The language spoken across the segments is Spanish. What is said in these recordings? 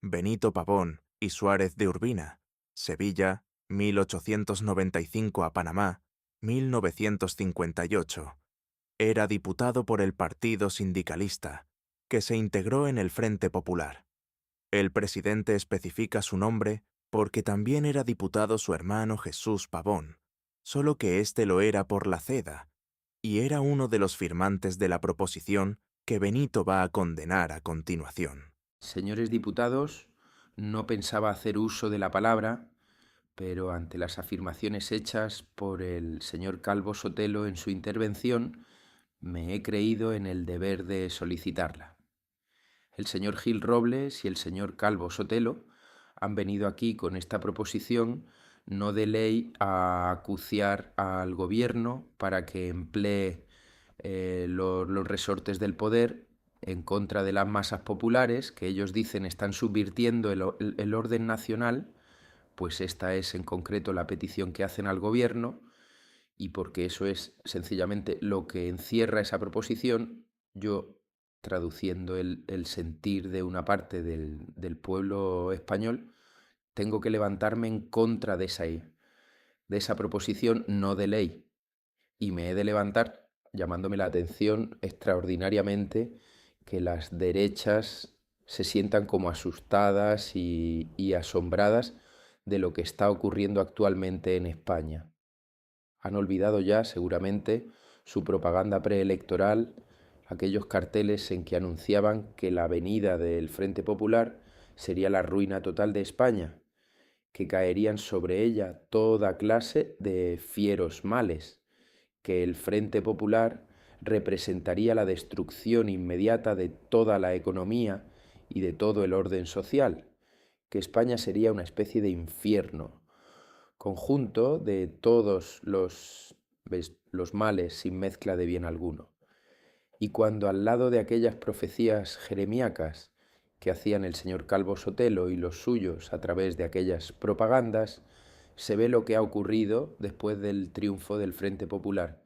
Benito Pavón y Suárez de Urbina, Sevilla, 1895 a Panamá, 1958. Era diputado por el Partido Sindicalista, que se integró en el Frente Popular. El presidente especifica su nombre porque también era diputado su hermano Jesús Pavón, solo que éste lo era por la ceda, y era uno de los firmantes de la proposición que Benito va a condenar a continuación. Señores diputados, no pensaba hacer uso de la palabra, pero ante las afirmaciones hechas por el señor Calvo Sotelo en su intervención, me he creído en el deber de solicitarla. El señor Gil Robles y el señor Calvo Sotelo han venido aquí con esta proposición no de ley a acuciar al gobierno para que emplee los resortes del poder en contra de las masas populares que ellos dicen están subvirtiendo el orden nacional, pues esta es en concreto la petición que hacen al gobierno, y porque eso es sencillamente lo que encierra esa proposición, yo, traduciendo el sentir de una parte del pueblo español, tengo que levantarme en contra de esa proposición no de ley, y me he de levantar llamándome la atención extraordinariamente que las derechas se sientan como asustadas y asombradas de lo que está ocurriendo actualmente en España. Han olvidado ya, seguramente, su propaganda preelectoral, aquellos carteles en que anunciaban que la venida del Frente Popular sería la ruina total de España, que caerían sobre ella toda clase de fieros males, que el Frente Popular representaría la destrucción inmediata de toda la economía y de todo el orden social, que España sería una especie de infierno, conjunto de todos los males sin mezcla de bien alguno. Y cuando al lado de aquellas profecías jeremíacas que hacían el señor Calvo Sotelo y los suyos a través de aquellas propagandas, se ve lo que ha ocurrido después del triunfo del Frente Popular.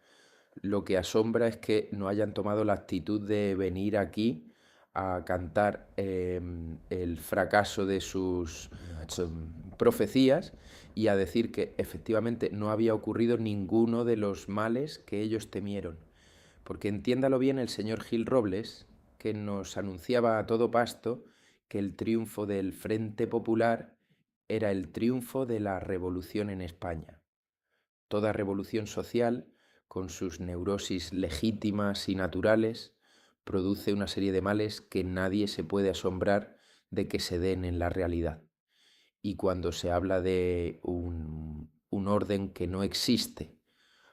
Lo que asombra es que no hayan tomado la actitud de venir aquí a cantar el fracaso de sus profecías y a decir que efectivamente no había ocurrido ninguno de los males que ellos temieron. Porque entiéndalo bien el señor Gil Robles, que nos anunciaba a todo pasto que el triunfo del Frente Popular era el triunfo de la revolución en España. Toda revolución social, con sus neurosis legítimas y naturales, produce una serie de males que nadie se puede asombrar de que se den en la realidad. Y cuando se habla de un orden que no existe,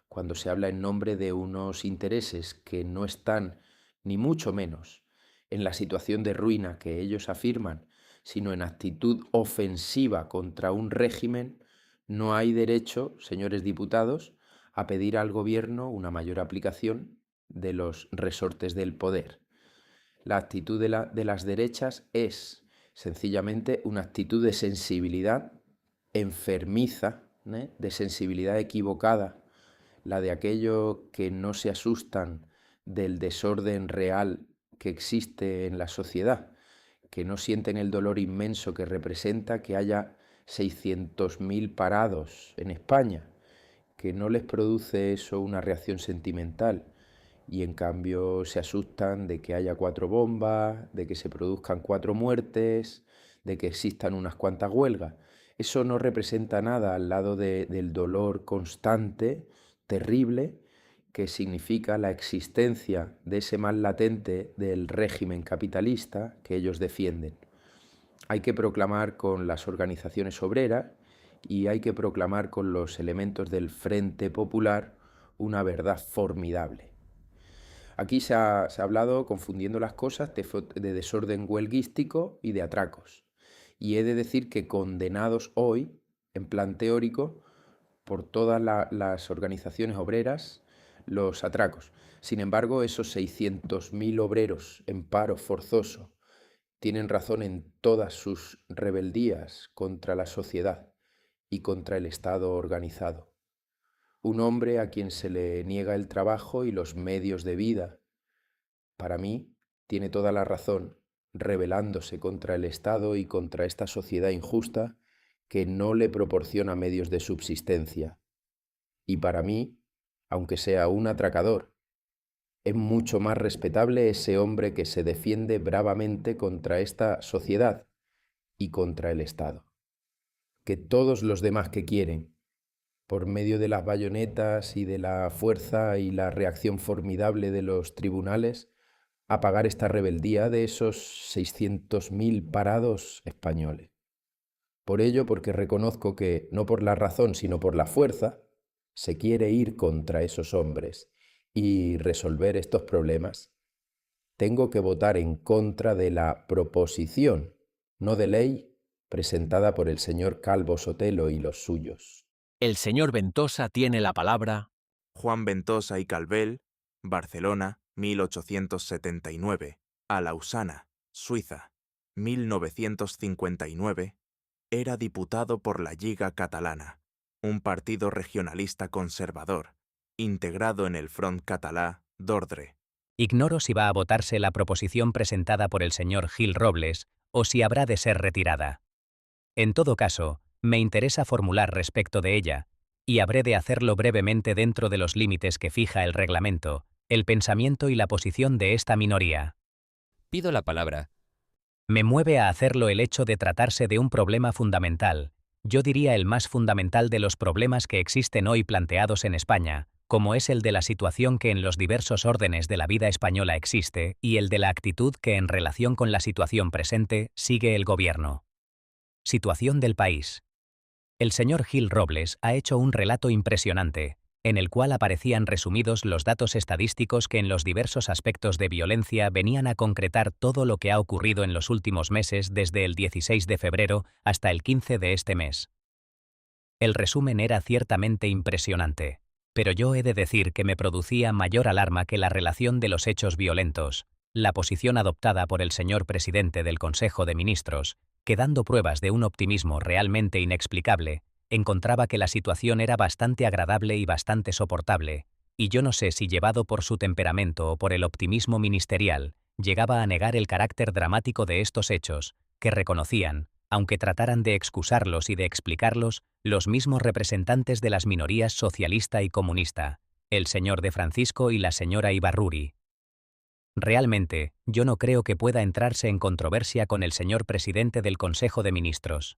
cuando se habla en nombre de unos intereses que no están, ni mucho menos, en la situación de ruina que ellos afirman, sino en actitud ofensiva contra un régimen, no hay derecho, señores diputados, a pedir al gobierno una mayor aplicación de los resortes del poder. La actitud de las derechas es sencillamente una actitud de sensibilidad enfermiza, de sensibilidad equivocada, la de aquellos que no se asustan del desorden real que existe en la sociedad, que no sienten el dolor inmenso que representa que haya 600.000 parados en España, que no les produce eso una reacción sentimental, y en cambio se asustan de que haya 4 bombas, de que se produzcan 4 muertes, de que existan unas cuantas huelgas. Eso no representa nada al lado del dolor constante, terrible, que significa la existencia de ese mal latente del régimen capitalista que ellos defienden. Hay que proclamar con las organizaciones obreras y hay que proclamar con los elementos del Frente Popular una verdad formidable. Aquí se ha hablado, confundiendo las cosas, de desorden huelguístico y de atracos. Y he de decir que condenados hoy, en plan teórico, por todas las organizaciones obreras, los atracos. Sin embargo, esos 600.000 obreros en paro forzoso tienen razón en todas sus rebeldías contra la sociedad y contra el Estado organizado. Un hombre a quien se le niega el trabajo y los medios de vida, para mí, tiene toda la razón rebelándose contra el Estado y contra esta sociedad injusta que no le proporciona medios de subsistencia. Y para mí, aunque sea un atracador, es mucho más respetable ese hombre que se defiende bravamente contra esta sociedad y contra el Estado, que todos los demás que quieren, por medio de las bayonetas y de la fuerza y la reacción formidable de los tribunales, apagar esta rebeldía de esos 600.000 parados españoles. Por ello, porque reconozco que, no por la razón, sino por la fuerza, se quiere ir contra esos hombres y resolver estos problemas, tengo que votar en contra de la proposición, no de ley, presentada por el señor Calvo Sotelo y los suyos. El señor Ventosa tiene la palabra. Juan Ventosa y Calvel, Barcelona, 1879, a Lausana, Suiza, 1959, era diputado por la Lliga Catalana, un partido regionalista conservador, integrado en el Front Català d'Ordre. Ignoro si va a votarse la proposición presentada por el señor Gil Robles o si habrá de ser retirada. En todo caso, me interesa formular respecto de ella, y habré de hacerlo brevemente dentro de los límites que fija el reglamento, el pensamiento y la posición de esta minoría. Pido la palabra. Me mueve a hacerlo el hecho de tratarse de un problema fundamental, yo diría el más fundamental de los problemas que existen hoy planteados en España, como es el de la situación que en los diversos órdenes de la vida española existe y el de la actitud que en relación con la situación presente sigue el gobierno. Situación del país. El señor Gil Robles ha hecho un relato impresionante, en el cual aparecían resumidos los datos estadísticos que en los diversos aspectos de violencia venían a concretar todo lo que ha ocurrido en los últimos meses desde el 16 de febrero hasta el 15 de este mes. El resumen era ciertamente impresionante, pero yo he de decir que me producía mayor alarma que la relación de los hechos violentos, la posición adoptada por el señor presidente del Consejo de Ministros, que dando pruebas de un optimismo realmente inexplicable, encontraba que la situación era bastante agradable y bastante soportable, y yo no sé si llevado por su temperamento o por el optimismo ministerial, llegaba a negar el carácter dramático de estos hechos, que reconocían, aunque trataran de excusarlos y de explicarlos, los mismos representantes de las minorías socialista y comunista, el señor de Francisco y la señora Ibarruri. Realmente, yo no creo que pueda entrarse en controversia con el señor presidente del Consejo de Ministros.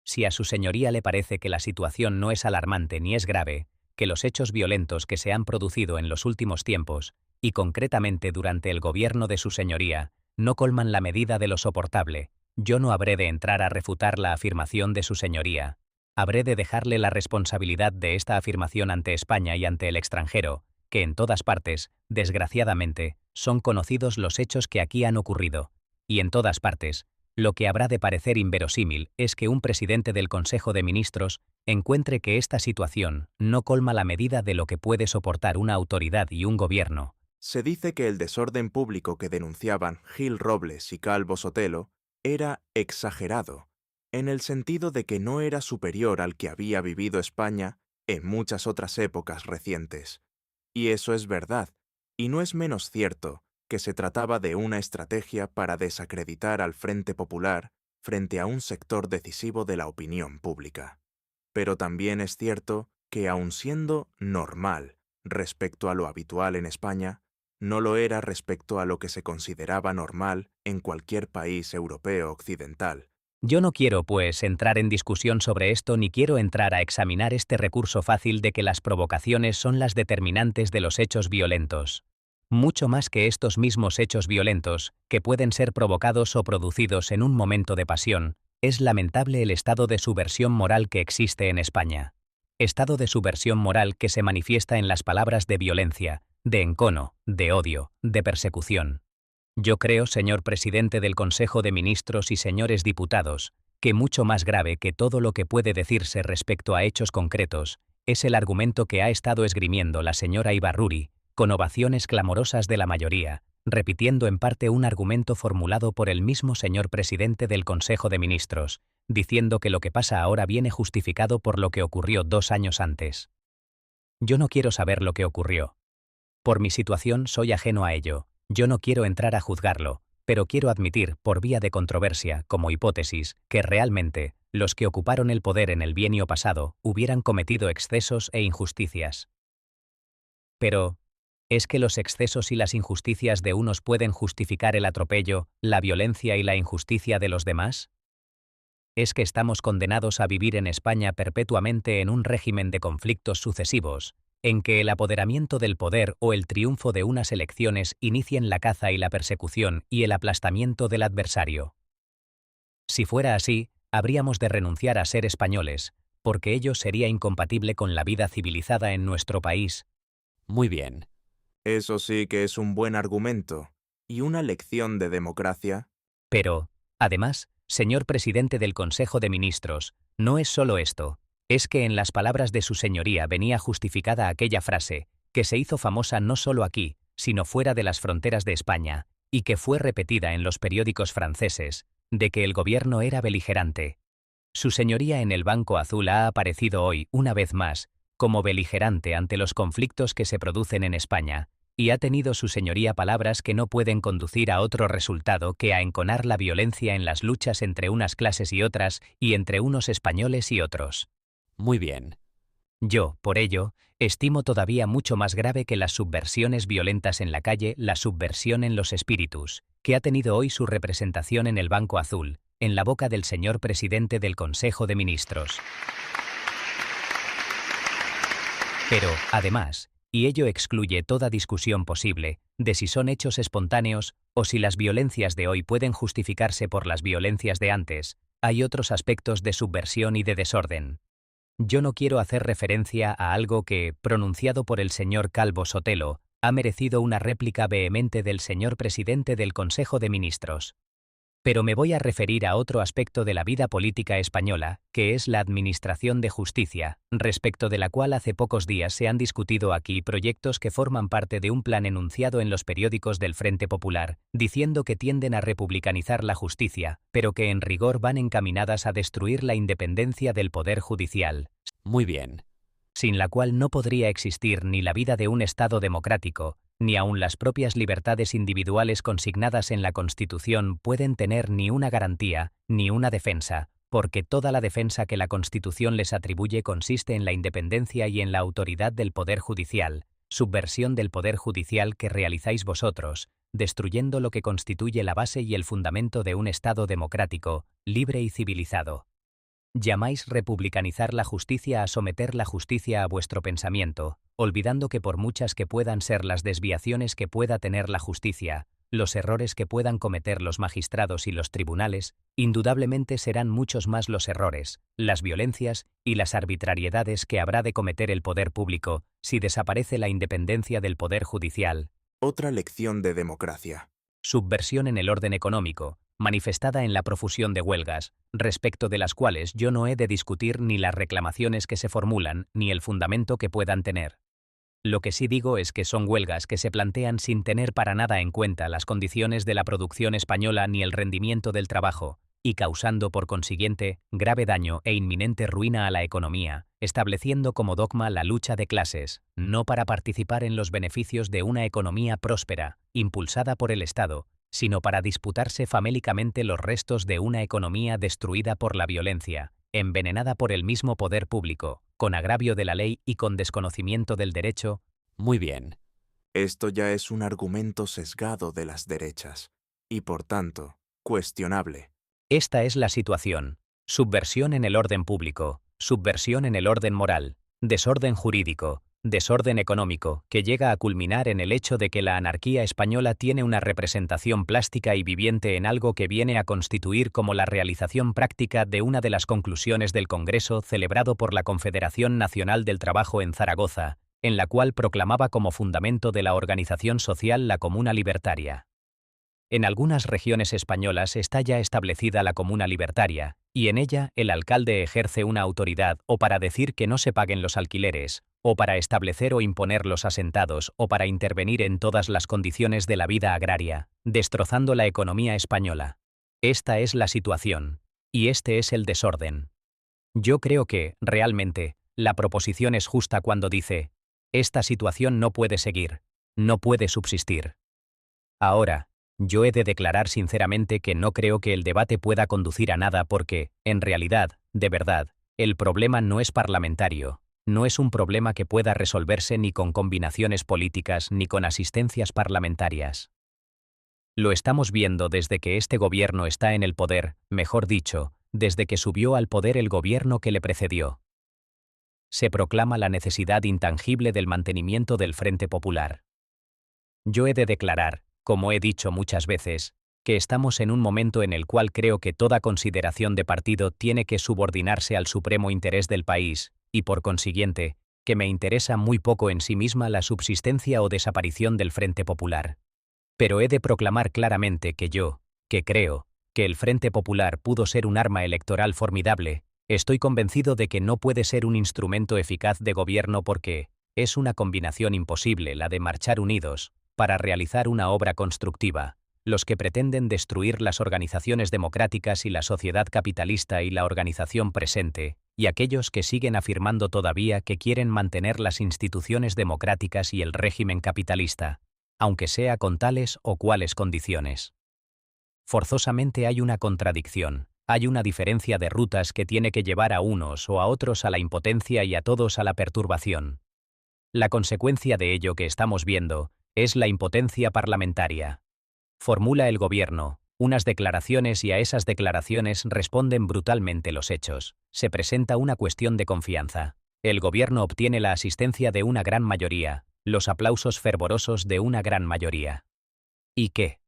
Si a su señoría le parece que la situación no es alarmante ni es grave, que los hechos violentos que se han producido en los últimos tiempos, y concretamente durante el gobierno de su señoría, no colman la medida de lo soportable, yo no habré de entrar a refutar la afirmación de su señoría. Habré de dejarle la responsabilidad de esta afirmación ante España y ante el extranjero, que en todas partes, desgraciadamente, son conocidos los hechos que aquí han ocurrido, y en todas partes, lo que habrá de parecer inverosímil es que un presidente del Consejo de Ministros encuentre que esta situación no colma la medida de lo que puede soportar una autoridad y un gobierno. Se dice que el desorden público que denunciaban Gil Robles y Calvo Sotelo era exagerado, en el sentido de que no era superior al que había vivido España en muchas otras épocas recientes. Y eso es verdad, y no es menos cierto que se trataba de una estrategia para desacreditar al Frente Popular frente a un sector decisivo de la opinión pública. Pero también es cierto que, aun siendo normal respecto a lo habitual en España, no lo era respecto a lo que se consideraba normal en cualquier país europeo occidental. Yo no quiero, pues, entrar en discusión sobre esto ni quiero entrar a examinar este recurso fácil de que las provocaciones son las determinantes de los hechos violentos. Mucho más que estos mismos hechos violentos, que pueden ser provocados o producidos en un momento de pasión, es lamentable el estado de subversión moral que existe en España. Estado de subversión moral que se manifiesta en las palabras de violencia, de encono, de odio, de persecución. Yo creo, señor presidente del Consejo de Ministros y señores diputados, que mucho más grave que todo lo que puede decirse respecto a hechos concretos, es el argumento que ha estado esgrimiendo la señora Ibarruri, con ovaciones clamorosas de la mayoría, repitiendo en parte un argumento formulado por el mismo señor presidente del Consejo de Ministros, diciendo que lo que pasa ahora viene justificado por lo que ocurrió 2 años antes. Yo no quiero saber lo que ocurrió. Por mi situación soy ajeno a ello, yo no quiero entrar a juzgarlo, pero quiero admitir, por vía de controversia, como hipótesis, que realmente, los que ocuparon el poder en el bienio pasado hubieran cometido excesos e injusticias. Pero, ¿es que los excesos y las injusticias de unos pueden justificar el atropello, la violencia y la injusticia de los demás? ¿Es que estamos condenados a vivir en España perpetuamente en un régimen de conflictos sucesivos, en que el apoderamiento del poder o el triunfo de unas elecciones inicien la caza y la persecución y el aplastamiento del adversario? Si fuera así, habríamos de renunciar a ser españoles, porque ello sería incompatible con la vida civilizada en nuestro país. Muy bien. Eso sí que es un buen argumento. ¿Y una lección de democracia? Pero, además, señor presidente del Consejo de Ministros, no es solo esto, es que en las palabras de su señoría venía justificada aquella frase, que se hizo famosa no solo aquí, sino fuera de las fronteras de España, y que fue repetida en los periódicos franceses, de que el gobierno era beligerante. Su señoría en el Banco Azul ha aparecido hoy, una vez más, como beligerante ante los conflictos que se producen en España, y ha tenido su señoría palabras que no pueden conducir a otro resultado que a enconar la violencia en las luchas entre unas clases y otras, y entre unos españoles y otros. Muy bien. Yo, por ello, estimo todavía mucho más grave que las subversiones violentas en la calle la subversión en los espíritus, que ha tenido hoy su representación en el Banco Azul, en la boca del señor presidente del Consejo de Ministros. Pero, además, y ello excluye toda discusión posible, de si son hechos espontáneos, o si las violencias de hoy pueden justificarse por las violencias de antes, hay otros aspectos de subversión y de desorden. Yo no quiero hacer referencia a algo que, pronunciado por el señor Calvo Sotelo, ha merecido una réplica vehemente del señor presidente del Consejo de Ministros. Pero me voy a referir a otro aspecto de la vida política española, que es la administración de justicia, respecto de la cual hace pocos días se han discutido aquí proyectos que forman parte de un plan enunciado en los periódicos del Frente Popular, diciendo que tienden a republicanizar la justicia, pero que en rigor van encaminadas a destruir la independencia del Poder Judicial. Muy bien. Sin la cual no podría existir ni la vida de un Estado democrático, ni aun las propias libertades individuales consignadas en la Constitución pueden tener ni una garantía, ni una defensa, porque toda la defensa que la Constitución les atribuye consiste en la independencia y en la autoridad del Poder Judicial, subversión del Poder Judicial que realizáis vosotros, destruyendo lo que constituye la base y el fundamento de un Estado democrático, libre y civilizado. Llamáis republicanizar la justicia a someter la justicia a vuestro pensamiento, olvidando que por muchas que puedan ser las desviaciones que pueda tener la justicia, los errores que puedan cometer los magistrados y los tribunales, indudablemente serán muchos más los errores, las violencias y las arbitrariedades que habrá de cometer el poder público si desaparece la independencia del Poder Judicial. Otra lección de democracia. Subversión en el orden económico, manifestada en la profusión de huelgas, respecto de las cuales yo no he de discutir ni las reclamaciones que se formulan ni el fundamento que puedan tener. Lo que sí digo es que son huelgas que se plantean sin tener para nada en cuenta las condiciones de la producción española ni el rendimiento del trabajo, y causando por consiguiente grave daño e inminente ruina a la economía, estableciendo como dogma la lucha de clases, no para participar en los beneficios de una economía próspera, impulsada por el Estado, sino para disputarse famélicamente los restos de una economía destruida por la violencia, envenenada por el mismo poder público, con agravio de la ley y con desconocimiento del derecho. Muy bien. Esto ya es un argumento sesgado de las derechas, y por tanto, cuestionable. Esta es la situación: subversión en el orden público, subversión en el orden moral, desorden jurídico, desorden económico, que llega a culminar en el hecho de que la anarquía española tiene una representación plástica y viviente en algo que viene a constituir como la realización práctica de una de las conclusiones del Congreso celebrado por la Confederación Nacional del Trabajo en Zaragoza, en la cual proclamaba como fundamento de la organización social la Comuna Libertaria. En algunas regiones españolas está ya establecida la Comuna Libertaria, y en ella el alcalde ejerce una autoridad o para decir que no se paguen los alquileres, o para establecer o imponer los asentados, o para intervenir en todas las condiciones de la vida agraria, destrozando la economía española. Esta es la situación, y este es el desorden. Yo creo que, realmente, la proposición es justa cuando dice: esta situación no puede seguir, no puede subsistir. Ahora, Yo he de declarar sinceramente que no creo que el debate pueda conducir a nada porque, en realidad, de verdad, el problema no es parlamentario. No es un problema que pueda resolverse ni con combinaciones políticas ni con asistencias parlamentarias. Lo estamos viendo desde que este gobierno está en el poder, mejor dicho, desde que subió al poder el gobierno que le precedió. Se proclama la necesidad intangible del mantenimiento del Frente Popular. Yo he de declarar, como he dicho muchas veces, que estamos en un momento en el cual creo que toda consideración de partido tiene que subordinarse al supremo interés del país, y por consiguiente, que me interesa muy poco en sí misma la subsistencia o desaparición del Frente Popular. Pero he de proclamar claramente que yo, que creo, que el Frente Popular pudo ser un arma electoral formidable, estoy convencido de que no puede ser un instrumento eficaz de gobierno porque es una combinación imposible la de marchar unidos, para realizar una obra constructiva, los que pretenden destruir las organizaciones democráticas y la sociedad capitalista y la organización presente, y aquellos que siguen afirmando todavía que quieren mantener las instituciones democráticas y el régimen capitalista, aunque sea con tales o cuales condiciones. Forzosamente hay una contradicción, hay una diferencia de rutas que tiene que llevar a unos o a otros a la impotencia y a todos a la perturbación. La consecuencia de ello que estamos viendo es la impotencia parlamentaria. Formula el gobierno unas declaraciones y a esas declaraciones responden brutalmente los hechos. Se presenta una cuestión de confianza. El gobierno obtiene la asistencia de una gran mayoría, los aplausos fervorosos de una gran mayoría. ¿Y qué?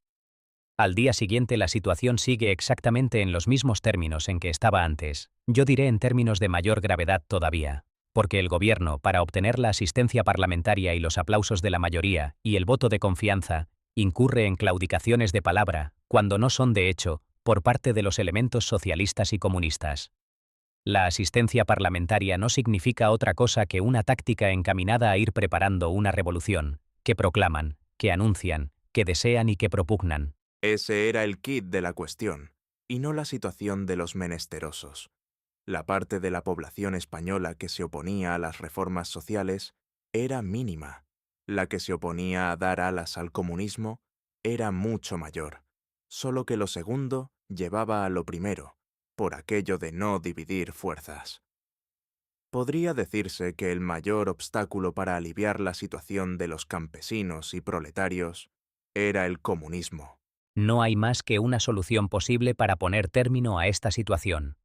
Al día siguiente la situación sigue exactamente en los mismos términos en que estaba antes, yo diré en términos de mayor gravedad todavía, porque el gobierno, para obtener la asistencia parlamentaria y los aplausos de la mayoría y el voto de confianza, incurre en claudicaciones de palabra, cuando no son de hecho, por parte de los elementos socialistas y comunistas. La asistencia parlamentaria no significa otra cosa que una táctica encaminada a ir preparando una revolución, que proclaman, que anuncian, que desean y que propugnan. Ese era el quid de la cuestión, y no la situación de los menesterosos. La parte de la población española que se oponía a las reformas sociales era mínima. La que se oponía a dar alas al comunismo era mucho mayor, solo que lo segundo llevaba a lo primero, por aquello de no dividir fuerzas. Podría decirse que el mayor obstáculo para aliviar la situación de los campesinos y proletarios era el comunismo. No hay más que una solución posible para poner término a esta situación.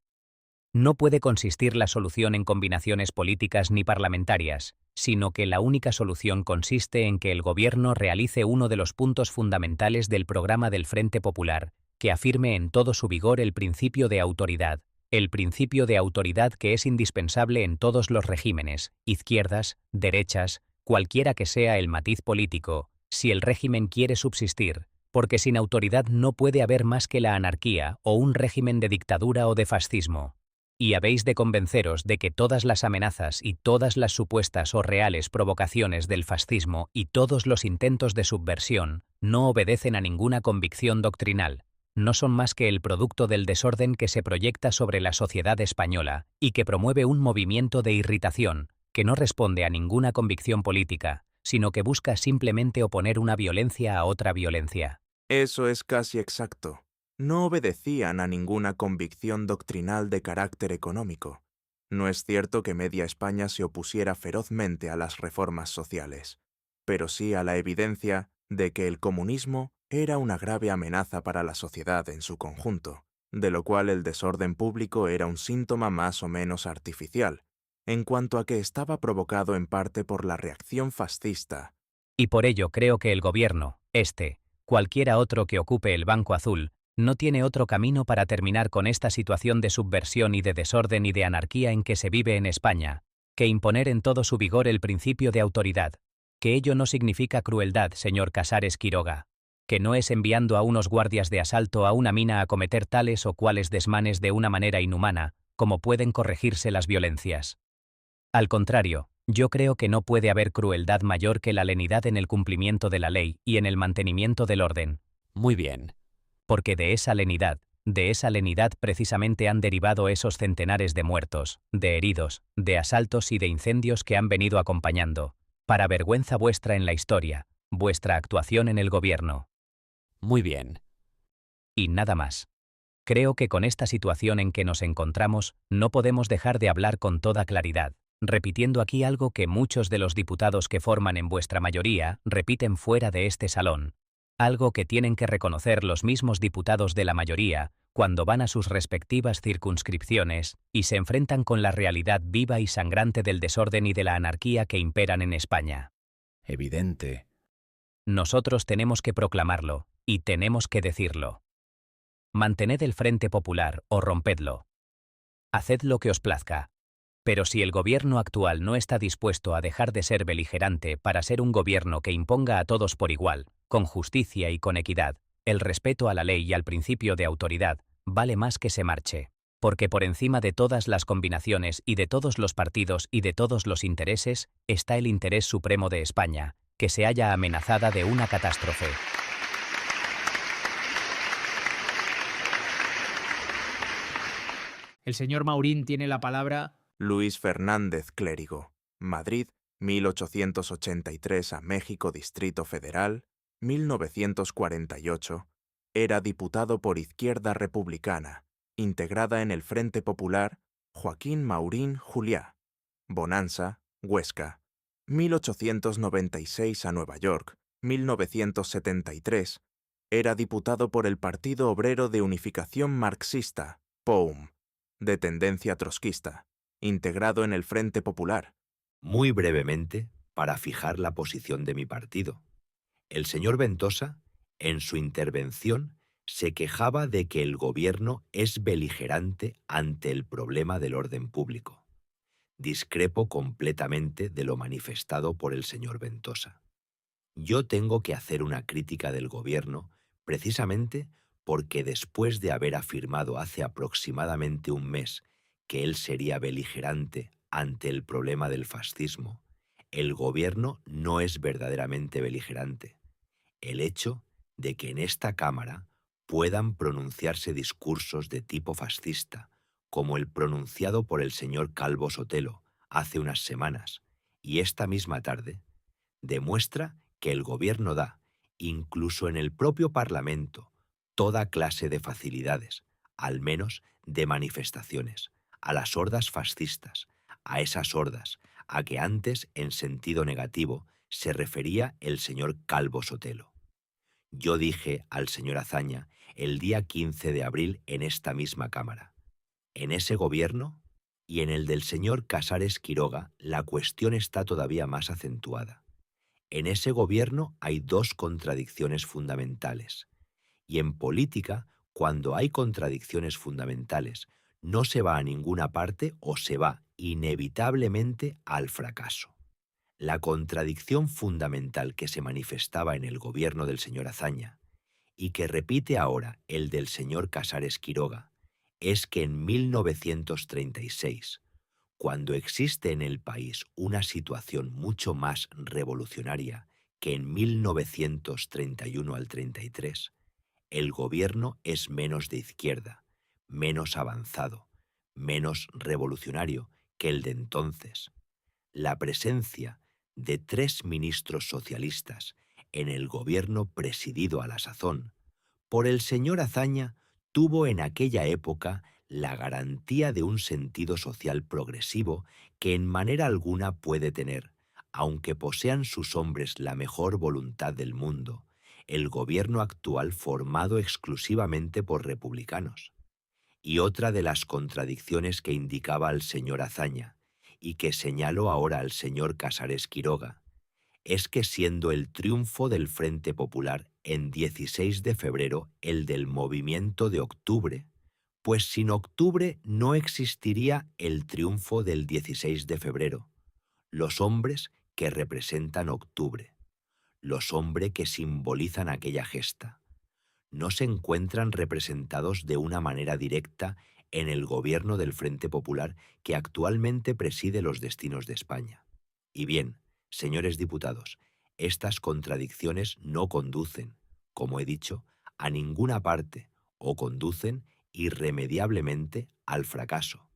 No puede consistir la solución en combinaciones políticas ni parlamentarias, sino que la única solución consiste en que el gobierno realice uno de los puntos fundamentales del programa del Frente Popular, que afirme en todo su vigor el principio de autoridad, el principio de autoridad que es indispensable en todos los regímenes, izquierdas, derechas, cualquiera que sea el matiz político, si el régimen quiere subsistir, porque sin autoridad no puede haber más que la anarquía o un régimen de dictadura o de fascismo. Y habéis de convenceros de que todas las amenazas y todas las supuestas o reales provocaciones del fascismo y todos los intentos de subversión no obedecen a ninguna convicción doctrinal, no son más que el producto del desorden que se proyecta sobre la sociedad española y que promueve un movimiento de irritación que no responde a ninguna convicción política, sino que busca simplemente oponer una violencia a otra violencia. Eso es casi exacto. No obedecían a ninguna convicción doctrinal de carácter económico. No es cierto que media España se opusiera ferozmente a las reformas sociales, pero sí a la evidencia de que el comunismo era una grave amenaza para la sociedad en su conjunto, de lo cual el desorden público era un síntoma más o menos artificial, en cuanto a que estaba provocado en parte por la reacción fascista. Y por ello creo que el gobierno, cualquiera otro que ocupe el Banco Azul, no tiene otro camino para terminar con esta situación de subversión y de desorden y de anarquía en que se vive en España, que imponer en todo su vigor el principio de autoridad, que ello no significa crueldad, señor Casares Quiroga, que no es enviando a unos guardias de asalto a una mina a cometer tales o cuales desmanes de una manera inhumana, como pueden corregirse las violencias. Al contrario, yo creo que no puede haber crueldad mayor que la lenidad en el cumplimiento de la ley y en el mantenimiento del orden. Muy bien. Porque de esa lenidad precisamente han derivado esos centenares de muertos, de heridos, de asaltos y de incendios que han venido acompañando, para vergüenza vuestra en la historia, vuestra actuación en el gobierno. muy bien, Y nada más. Creo que con esta situación en que nos encontramos, no podemos dejar de hablar con toda claridad, repitiendo aquí algo que muchos de los diputados que forman en vuestra mayoría repiten fuera de este salón. Algo que tienen que reconocer los mismos diputados de la mayoría cuando van a sus respectivas circunscripciones y se enfrentan con la realidad viva y sangrante del desorden y de la anarquía que imperan en España. Evidente. Nosotros tenemos que proclamarlo, y tenemos que decirlo. Mantened el Frente Popular o rompedlo. Haced lo que os plazca. Pero si el gobierno actual no está dispuesto a dejar de ser beligerante para ser un gobierno que imponga a todos por igual, con justicia y con equidad, el respeto a la ley y al principio de autoridad, vale más que se marche. Porque por encima de todas las combinaciones y de todos los partidos y de todos los intereses, está el interés supremo de España, que se halla amenazada de una catástrofe. El señor Maurín tiene la palabra. Luis Fernández Clérigo, Madrid, 1883 a México, Distrito Federal, 1948, era diputado por Izquierda Republicana, integrada en el Frente Popular, Joaquín Maurín Juliá, Bonanza, Huesca, 1896 a Nueva York, 1973, era diputado por el Partido Obrero de Unificación Marxista, POUM, de tendencia trotskista, integrado en el Frente Popular. Muy brevemente, para fijar la posición de mi partido. El señor Ventosa, en su intervención, se quejaba de que el gobierno es beligerante ante el problema del orden público. Discrepo completamente de lo manifestado por el señor Ventosa. Yo tengo que hacer una crítica del gobierno precisamente porque después de haber afirmado hace aproximadamente un mes que él sería beligerante ante el problema del fascismo, el gobierno no es verdaderamente beligerante. El hecho de que en esta Cámara puedan pronunciarse discursos de tipo fascista, como el pronunciado por el señor Calvo Sotelo hace unas semanas y esta misma tarde, demuestra que el gobierno da, incluso en el propio Parlamento, toda clase de facilidades, al menos de manifestaciones, a las hordas fascistas, a esas hordas a que antes, en sentido negativo, se refería el señor Calvo Sotelo. Yo dije al señor Azaña el día 15 de abril en esta misma Cámara: en ese gobierno y en el del señor Casares Quiroga la cuestión está todavía más acentuada. En ese gobierno hay dos contradicciones fundamentales. Y en política, cuando hay contradicciones fundamentales, no se va a ninguna parte o se va inevitablemente al fracaso. La contradicción fundamental que se manifestaba en el gobierno del señor Azaña y que repite ahora el del señor Casares Quiroga es que en 1936, cuando existe en el país una situación mucho más revolucionaria que en 1931 al 33, el gobierno es menos de izquierda, menos avanzado, menos revolucionario que el de entonces. La presencia de 3 ministros socialistas en el gobierno presidido a la sazón por el señor Azaña tuvo en aquella época la garantía de un sentido social progresivo que en manera alguna puede tener, aunque posean sus hombres la mejor voluntad del mundo, el gobierno actual formado exclusivamente por republicanos. Y otra de las contradicciones que indicaba al señor Azaña, y que señaló ahora al señor Casares Quiroga, es que siendo el triunfo del Frente Popular en 16 de febrero el del movimiento de octubre, pues sin octubre no existiría el triunfo del 16 de febrero, los hombres que representan octubre, los hombres que simbolizan aquella gesta, no se encuentran representados de una manera directa en el gobierno del Frente Popular que actualmente preside los destinos de España. Y bien, señores diputados, estas contradicciones no conducen, como he dicho, a ninguna parte o conducen irremediablemente al fracaso.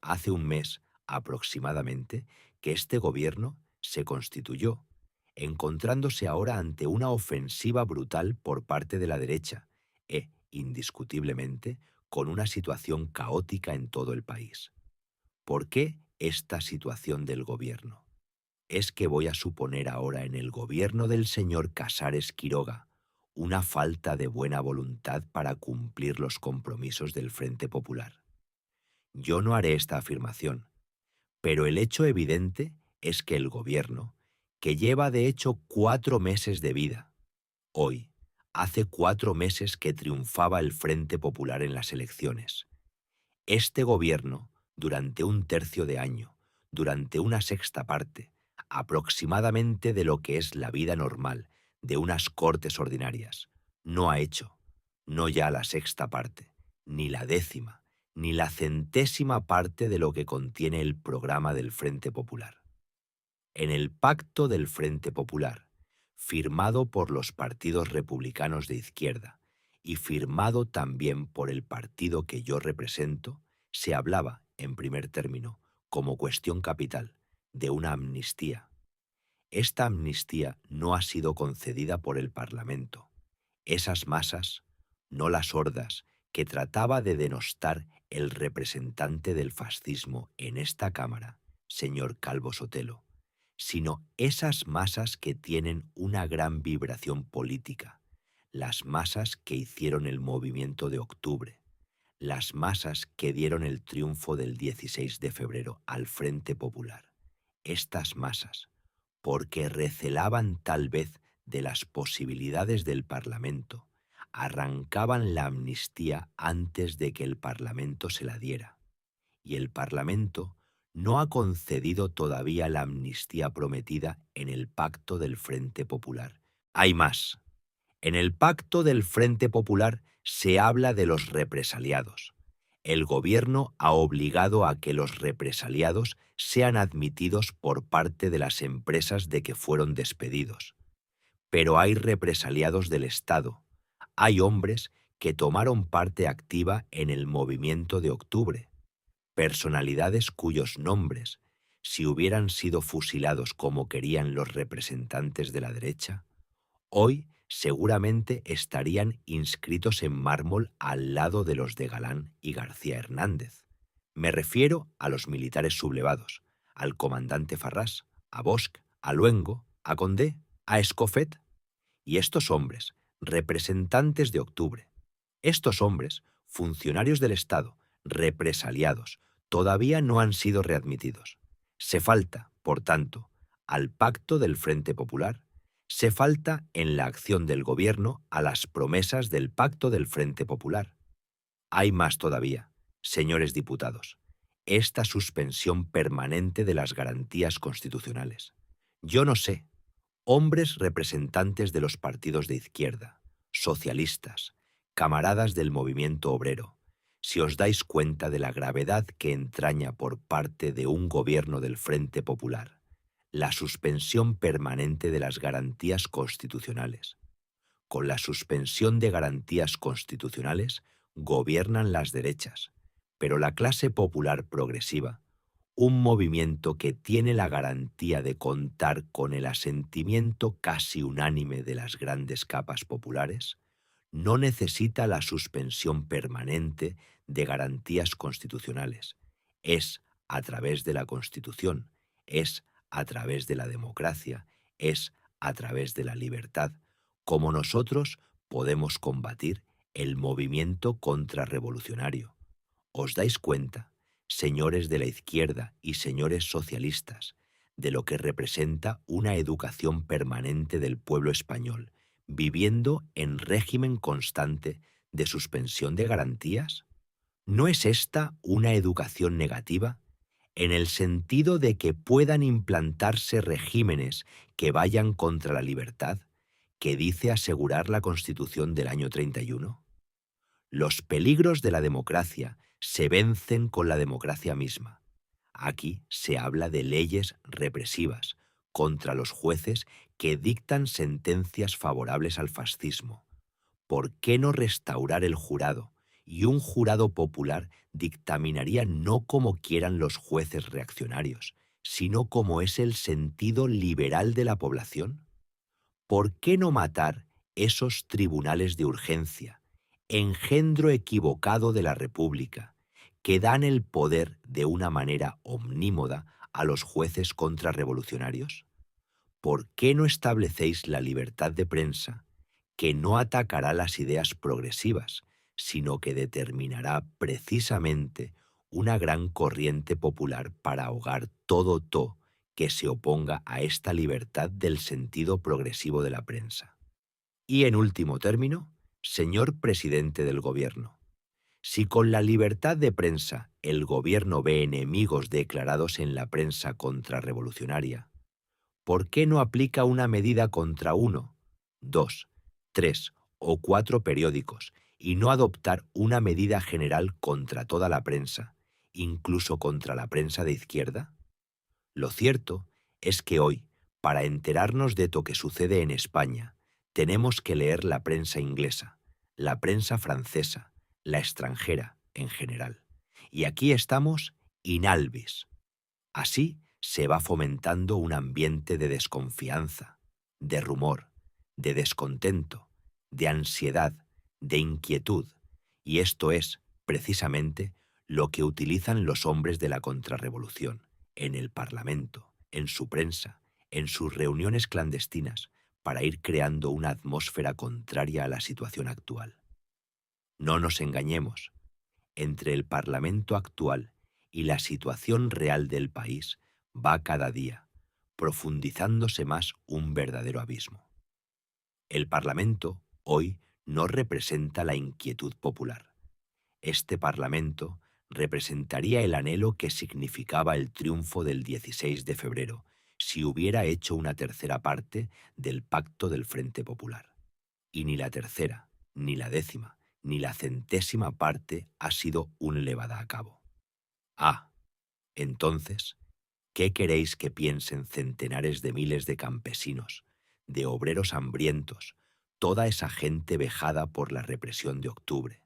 Hace un mes, aproximadamente, que este gobierno se constituyó. encontrándose ahora ante una ofensiva brutal por parte de la derecha indiscutiblemente, con una situación caótica en todo el país. ¿Por qué esta situación del gobierno? Es que voy a suponer ahora en el gobierno del señor Casares Quiroga una falta de buena voluntad para cumplir los compromisos del Frente Popular. Yo no haré esta afirmación, pero el hecho evidente es que el gobierno, que lleva de hecho 4 meses de vida, hoy, hace 4 meses que triunfaba el Frente Popular en las elecciones. Este gobierno, durante un tercio de año, durante una sexta parte, aproximadamente de lo que es la vida normal de unas Cortes ordinarias, no ha hecho, no ya la sexta parte, ni la décima, ni la centésima parte de lo que contiene el programa del Frente Popular. En el Pacto del Frente Popular, firmado por los partidos republicanos de izquierda y firmado también por el partido que yo represento, se hablaba, en primer término, como cuestión capital, de una amnistía. Esta amnistía no ha sido concedida por el Parlamento. Esas masas, no las hordas, que trataba de denostar el representante del fascismo en esta Cámara, señor Calvo Sotelo, sino esas masas que tienen una gran vibración política, las masas que hicieron el movimiento de octubre, las masas que dieron el triunfo del 16 de febrero al Frente Popular. Estas masas, porque recelaban tal vez de las posibilidades del Parlamento, arrancaban la amnistía antes de que el Parlamento se la diera. Y el Parlamento no ha concedido todavía la amnistía prometida en el Pacto del Frente Popular. Hay más. En el Pacto del Frente Popular se habla de los represaliados. El gobierno ha obligado a que los represaliados sean admitidos por parte de las empresas de que fueron despedidos. Pero hay represaliados del Estado. Hay hombres que tomaron parte activa en el movimiento de octubre. Personalidades cuyos nombres, si hubieran sido fusilados como querían los representantes de la derecha, hoy seguramente estarían inscritos en mármol al lado de los de Galán y García Hernández. Me refiero a los militares sublevados, al comandante Farrás, a Bosch, a Luengo, a Condé, a Escofet. Y estos hombres, representantes de octubre, estos hombres, funcionarios del Estado, represaliados, todavía no han sido readmitidos. Se falta, por tanto, al Pacto del Frente Popular, se falta en la acción del gobierno a las promesas del Pacto del Frente Popular. Hay más todavía, señores diputados, esta suspensión permanente de las garantías constitucionales. Yo no sé, hombres representantes de los partidos de izquierda, socialistas, camaradas del movimiento obrero, si os dais cuenta de la gravedad que entraña por parte de un gobierno del Frente Popular la suspensión permanente de las garantías constitucionales. Con la suspensión de garantías constitucionales gobiernan las derechas, pero la clase popular progresiva, un movimiento que tiene la garantía de contar con el asentimiento casi unánime de las grandes capas populares, no necesita la suspensión permanente de garantías constitucionales. Es a través de la Constitución, es a través de la democracia, es a través de la libertad, como nosotros podemos combatir el movimiento contrarrevolucionario. ¿Os dais cuenta, señores de la izquierda y señores socialistas, de lo que representa una educación permanente del pueblo español, viviendo en régimen constante de suspensión de garantías? ¿No es esta una educación negativa, en el sentido de que puedan implantarse regímenes que vayan contra la libertad, que dice asegurar la Constitución del año 31? Los peligros de la democracia se vencen con la democracia misma. Aquí se habla de leyes represivas contra los jueces que dictan sentencias favorables al fascismo. ¿Por qué no restaurar el jurado? Y un jurado popular dictaminaría no como quieran los jueces reaccionarios, sino como es el sentido liberal de la población? ¿Por qué no matar esos tribunales de urgencia, engendro equivocado de la República, que dan el poder de una manera omnímoda a los jueces contrarrevolucionarios? ¿Por qué no establecéis la libertad de prensa, que no atacará las ideas progresivas, sino que determinará precisamente una gran corriente popular para ahogar todo que se oponga a esta libertad del sentido progresivo de la prensa? Y en último término, señor presidente del gobierno, si con la libertad de prensa el gobierno ve enemigos declarados en la prensa contrarrevolucionaria, ¿por qué no aplica una medida contra 1, 2, 3 o 4 periódicos y no adoptar una medida general contra toda la prensa, incluso contra la prensa de izquierda? Lo cierto es que hoy, para enterarnos de lo que sucede en España, tenemos que leer la prensa inglesa, la prensa francesa, la extranjera en general. Y aquí estamos in albis. Así se va fomentando un ambiente de desconfianza, de rumor, de descontento, de ansiedad, de inquietud, y esto es, precisamente, lo que utilizan los hombres de la contrarrevolución, en el Parlamento, en su prensa, en sus reuniones clandestinas, para ir creando una atmósfera contraria a la situación actual. No nos engañemos, entre el Parlamento actual y la situación real del país va cada día, profundizándose más un verdadero abismo. El Parlamento, hoy, no representa la inquietud popular. Este Parlamento representaría el anhelo que significaba el triunfo del 16 de febrero, si hubiera hecho una tercera parte del Pacto del Frente Popular. Y ni la tercera, ni la décima, ni la centésima parte ha sido llevada a cabo. Entonces, ¿qué queréis que piensen centenares de miles de campesinos, de obreros hambrientos, toda esa gente vejada por la represión de octubre,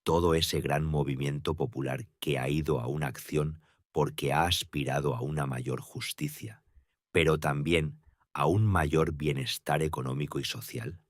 todo ese gran movimiento popular que ha ido a una acción porque ha aspirado a una mayor justicia, pero también a un mayor bienestar económico y social?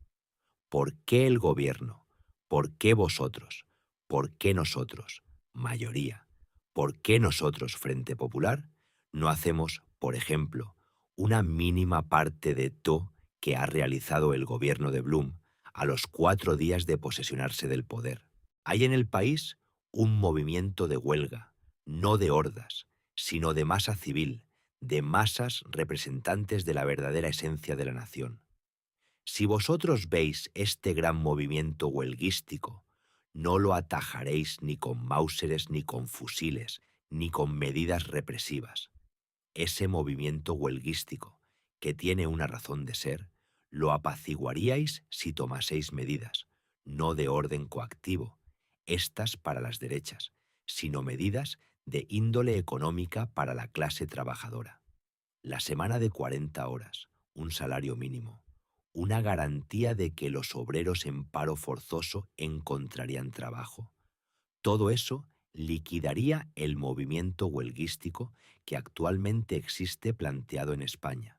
¿Por qué el gobierno? ¿Por qué vosotros? ¿Por qué nosotros, mayoría? ¿Por qué nosotros, Frente Popular, no hacemos, por ejemplo, una mínima parte de todo que ha realizado el gobierno de Blum a los 4 días de posesionarse del poder? Hay en el país un movimiento de huelga, no de hordas, sino de masa civil, de masas representantes de la verdadera esencia de la nación. Si vosotros veis este gran movimiento huelguístico, no lo atajaréis ni con máuseres, ni con fusiles, ni con medidas represivas. Ese movimiento huelguístico, que tiene una razón de ser, lo apaciguaríais si tomaseis medidas, no de orden coactivo, estas para las derechas, sino medidas de índole económica para la clase trabajadora. La semana de 40 horas, un salario mínimo, una garantía de que los obreros en paro forzoso encontrarían trabajo. Todo eso liquidaría el movimiento huelguístico que actualmente existe planteado en España.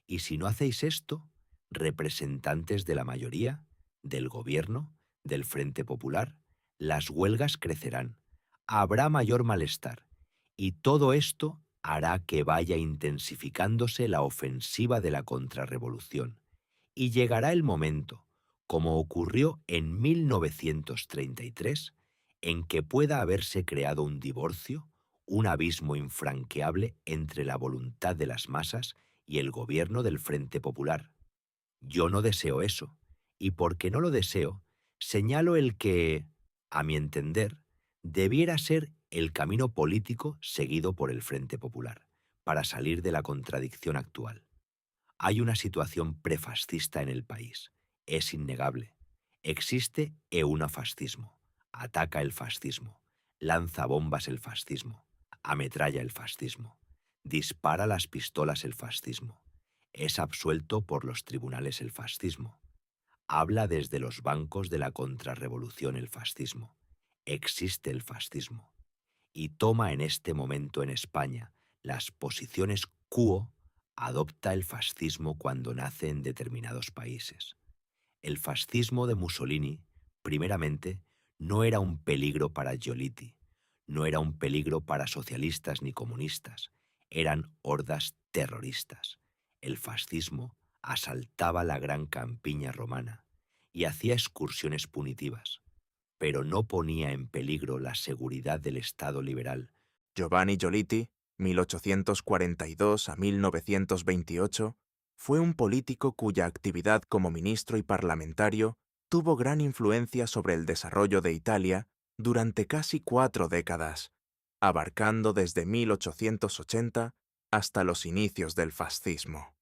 Y si no hacéis esto, representantes de la mayoría, del gobierno, del Frente Popular, las huelgas crecerán, habrá mayor malestar, y todo esto hará que vaya intensificándose la ofensiva de la contrarrevolución. Y llegará el momento, como ocurrió en 1933, en que pueda haberse creado un divorcio, un abismo infranqueable entre la voluntad de las masas y el gobierno del Frente Popular. Yo no deseo eso, y porque no lo deseo, señalo el que, a mi entender, debiera ser el camino político seguido por el Frente Popular, para salir de la contradicción actual. Hay una situación prefascista en el país, es innegable. Existe fascismo, ataca el fascismo, lanza bombas el fascismo, ametralla el fascismo, dispara las pistolas el fascismo, es absuelto por los tribunales el fascismo, habla desde los bancos de la contrarrevolución el fascismo, existe el fascismo, y toma en este momento en España las posiciones quo adopta el fascismo cuando nace en determinados países. El fascismo de Mussolini, primeramente, no era un peligro para Giolitti, no era un peligro para socialistas ni comunistas, eran hordas terroristas. El fascismo asaltaba la gran campiña romana y hacía excursiones punitivas, pero no ponía en peligro la seguridad del Estado liberal. Giovanni Giolitti, 1842 a 1928, fue un político cuya actividad como ministro y parlamentario tuvo gran influencia sobre el desarrollo de Italia durante casi 4 décadas, abarcando desde 1880 hasta los inicios del fascismo.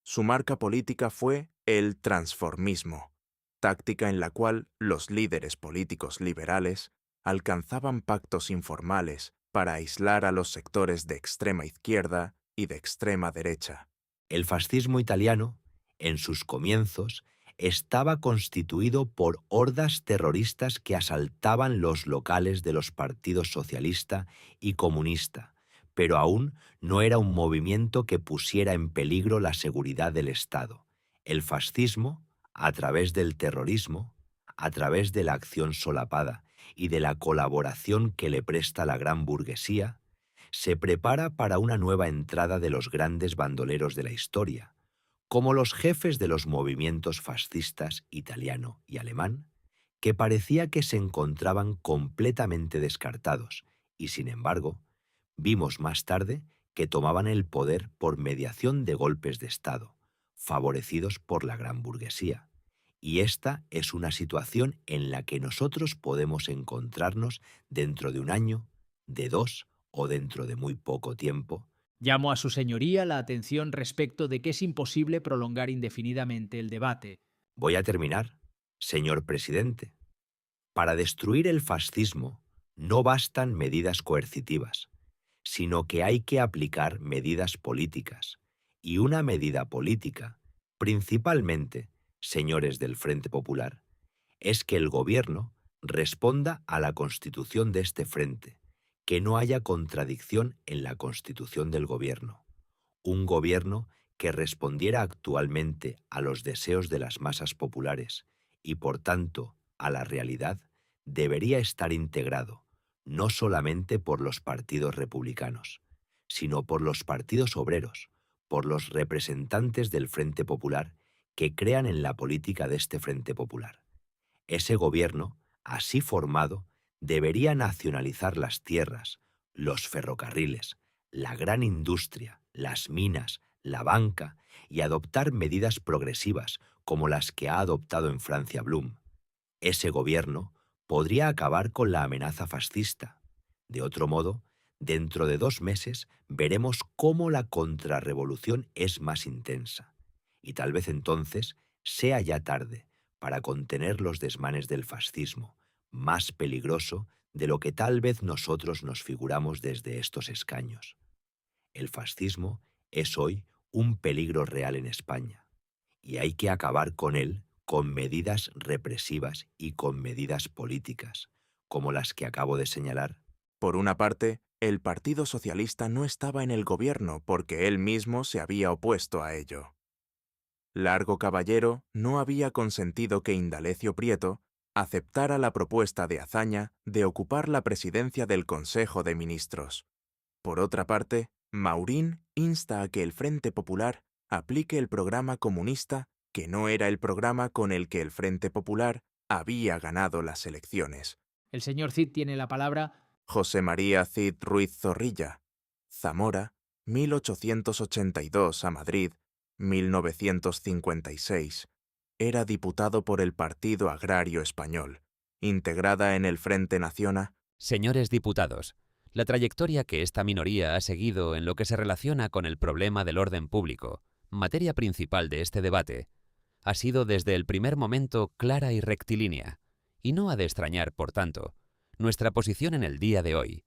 Su marca política fue el transformismo, táctica en la cual los líderes políticos liberales alcanzaban pactos informales para aislar a los sectores de extrema izquierda y de extrema derecha. El fascismo italiano, en sus comienzos, estaba constituido por hordas terroristas que asaltaban los locales de los partidos socialista y comunista, pero aún no era un movimiento que pusiera en peligro la seguridad del Estado. El fascismo, a través del terrorismo, a través de la acción solapada y de la colaboración que le presta la gran burguesía, se prepara para una nueva entrada de los grandes bandoleros de la historia, como los jefes de los movimientos fascistas italiano y alemán, que parecía que se encontraban completamente descartados y, sin embargo, vimos más tarde que tomaban el poder por mediación de golpes de Estado, favorecidos por la gran burguesía. Y esta es una situación en la que nosotros podemos encontrarnos dentro de un año, de 2 o dentro de muy poco tiempo. Llamo a su señoría la atención respecto de que es imposible prolongar indefinidamente el debate. Voy a terminar, señor presidente. Para destruir el fascismo no bastan medidas coercitivas, sino que hay que aplicar medidas políticas. Y una medida política, principalmente, señores del Frente Popular, es que el gobierno responda a la constitución de este frente, que no haya contradicción en la constitución del gobierno. Un gobierno que respondiera actualmente a los deseos de las masas populares y, por tanto, a la realidad, debería estar integrado no solamente por los partidos republicanos, sino por los partidos obreros, por los representantes del Frente Popular que crean en la política de este Frente Popular. Ese gobierno, así formado, debería nacionalizar las tierras, los ferrocarriles, la gran industria, las minas, la banca y adoptar medidas progresivas como las que ha adoptado en Francia Blum. Ese gobierno podría acabar con la amenaza fascista. De otro modo, dentro de 2 meses veremos cómo la contrarrevolución es más intensa. Y tal vez entonces sea ya tarde para contener los desmanes del fascismo, más peligroso de lo que tal vez nosotros nos figuramos desde estos escaños. El fascismo es hoy un peligro real en España, y hay que acabar con él con medidas represivas y con medidas políticas, como las que acabo de señalar. Por una parte, el Partido Socialista no estaba en el gobierno porque él mismo se había opuesto a ello. Largo Caballero no había consentido que Indalecio Prieto aceptara la propuesta de Azaña de ocupar la presidencia del Consejo de Ministros. Por otra parte, Maurín insta a que el Frente Popular aplique el programa comunista, que no era el programa con el que el Frente Popular había ganado las elecciones. El señor Cid tiene la palabra. José María Cid Ruiz Zorrilla, Zamora, 1882 a Madrid, 1956. Era diputado por el Partido Agrario Español, integrada en el Frente Nacional. Señores diputados, la trayectoria que esta minoría ha seguido en lo que se relaciona con el problema del orden público, materia principal de este debate, ha sido desde el primer momento clara y rectilínea, y no ha de extrañar, por tanto, nuestra posición en el día de hoy,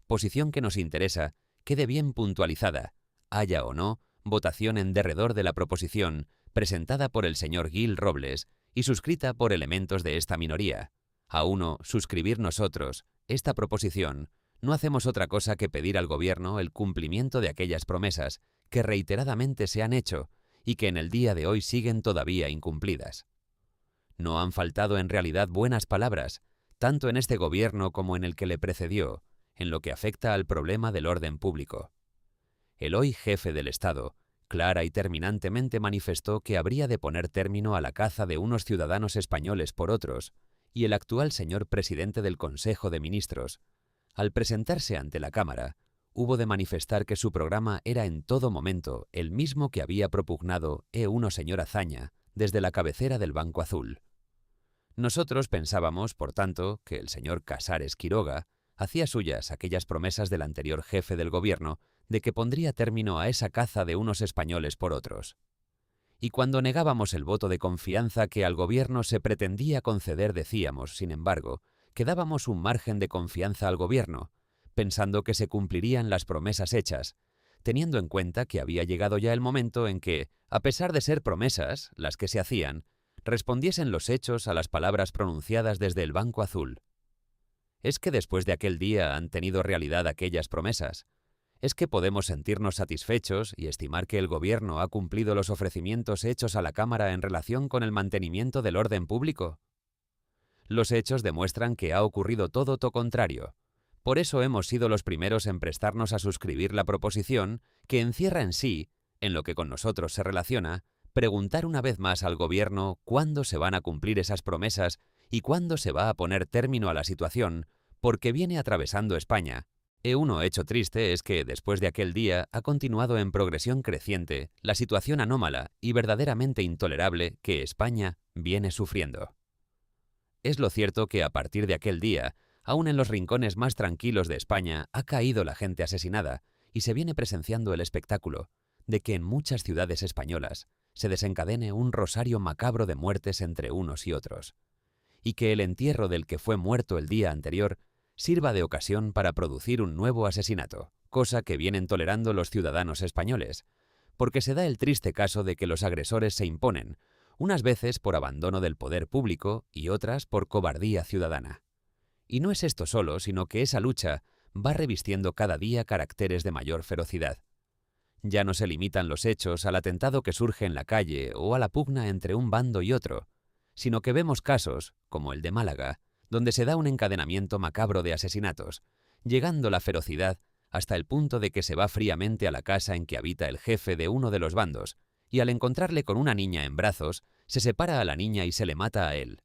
posición que nos interesa quede bien puntualizada, haya o no votación en derredor de la proposición presentada por el señor Gil Robles y suscrita por elementos de esta minoría. A uno, suscribir nosotros esta proposición no hacemos otra cosa que pedir al gobierno el cumplimiento de aquellas promesas que reiteradamente se han hecho y que en el día de hoy siguen todavía incumplidas. No han faltado en realidad buenas palabras, tanto en este gobierno como en el que le precedió, en lo que afecta al problema del orden público. El hoy jefe del Estado, clara y terminantemente manifestó que habría de poner término a la caza de unos ciudadanos españoles por otros, y el actual señor presidente del Consejo de Ministros, al presentarse ante la Cámara, hubo de manifestar que su programa era en todo momento el mismo que había propugnado E1 señor Azaña desde la cabecera del Banco Azul. Nosotros pensábamos, por tanto, que el señor Casares Quiroga hacía suyas aquellas promesas del anterior jefe del gobierno de que pondría término a esa caza de unos españoles por otros. Y cuando negábamos el voto de confianza que al gobierno se pretendía conceder, decíamos, sin embargo, que dábamos un margen de confianza al gobierno, pensando que se cumplirían las promesas hechas, teniendo en cuenta que había llegado ya el momento en que, a pesar de ser promesas, las que se hacían, respondiesen los hechos a las palabras pronunciadas desde el Banco Azul. ¿Es que después de aquel día han tenido realidad aquellas promesas? ¿Es que podemos sentirnos satisfechos y estimar que el gobierno ha cumplido los ofrecimientos hechos a la Cámara en relación con el mantenimiento del orden público? Los hechos demuestran que ha ocurrido todo lo contrario. Por eso hemos sido los primeros en prestarnos a suscribir la proposición que encierra en sí, en lo que con nosotros se relaciona, preguntar una vez más al gobierno cuándo se van a cumplir esas promesas y cuándo se va a poner término a la situación, porque viene atravesando España. Un hecho triste es que, después de aquel día, ha continuado en progresión creciente la situación anómala y verdaderamente intolerable que España viene sufriendo. Es lo cierto que a partir de aquel día, aún en los rincones más tranquilos de España, ha caído la gente asesinada y se viene presenciando el espectáculo de que en muchas ciudades españolas se desencadene un rosario macabro de muertes entre unos y otros, y que el entierro del que fue muerto el día anterior sirva de ocasión para producir un nuevo asesinato, cosa que vienen tolerando los ciudadanos españoles, porque se da el triste caso de que los agresores se imponen, unas veces por abandono del poder público y otras por cobardía ciudadana. Y no es esto solo, sino que esa lucha va revistiendo cada día caracteres de mayor ferocidad. Ya no se limitan los hechos al atentado que surge en la calle o a la pugna entre un bando y otro, sino que vemos casos, como el de Málaga, donde se da un encadenamiento macabro de asesinatos, llegando la ferocidad hasta el punto de que se va fríamente a la casa en que habita el jefe de uno de los bandos, y al encontrarle con una niña en brazos, se separa a la niña y se le mata a él.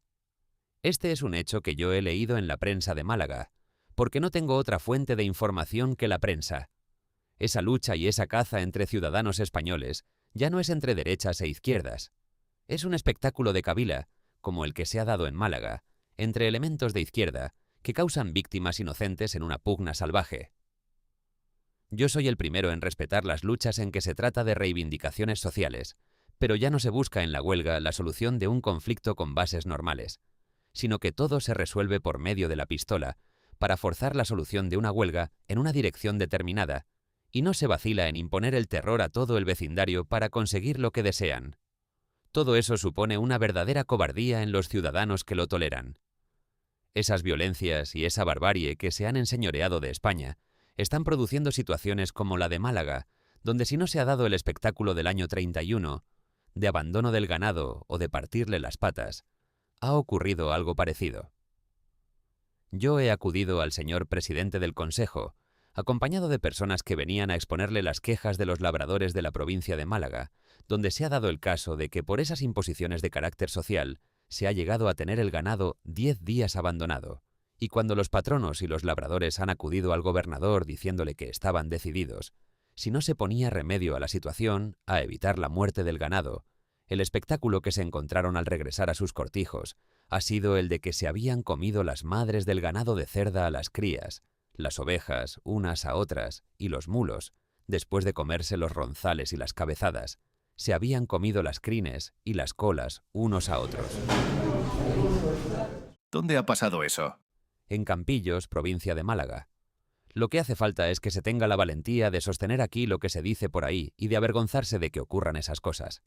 Este es un hecho que yo he leído en la prensa de Málaga, porque no tengo otra fuente de información que la prensa. Esa lucha y esa caza entre ciudadanos españoles ya no es entre derechas e izquierdas. Es un espectáculo de Kabila, como el que se ha dado en Málaga, entre elementos de izquierda que causan víctimas inocentes en una pugna salvaje. Yo soy el primero en respetar las luchas en que se trata de reivindicaciones sociales, pero ya no se busca en la huelga la solución de un conflicto con bases normales, sino que todo se resuelve por medio de la pistola para forzar la solución de una huelga en una dirección determinada, y no se vacila en imponer el terror a todo el vecindario para conseguir lo que desean. Todo eso supone una verdadera cobardía en los ciudadanos que lo toleran. Esas violencias y esa barbarie que se han enseñoreado de España están produciendo situaciones como la de Málaga, donde si no se ha dado el espectáculo del año 31, de abandono del ganado o de partirle las patas, ha ocurrido algo parecido. Yo he acudido al señor presidente del Consejo, acompañado de personas que venían a exponerle las quejas de los labradores de la provincia de Málaga, donde se ha dado el caso de que por esas imposiciones de carácter social se ha llegado a tener el ganado 10 días abandonado, y cuando los patronos y los labradores han acudido al gobernador diciéndole que estaban decididos, si no se ponía remedio a la situación, a evitar la muerte del ganado, el espectáculo que se encontraron al regresar a sus cortijos ha sido el de que se habían comido las madres del ganado de cerda a las crías, las ovejas unas a otras y los mulos, después de comerse los ronzales y las cabezadas, se habían comido las crines y las colas unos a otros. ¿Dónde ha pasado eso? En Campillos, provincia de Málaga. Lo que hace falta es que se tenga la valentía de sostener aquí lo que se dice por ahí y de avergonzarse de que ocurran esas cosas.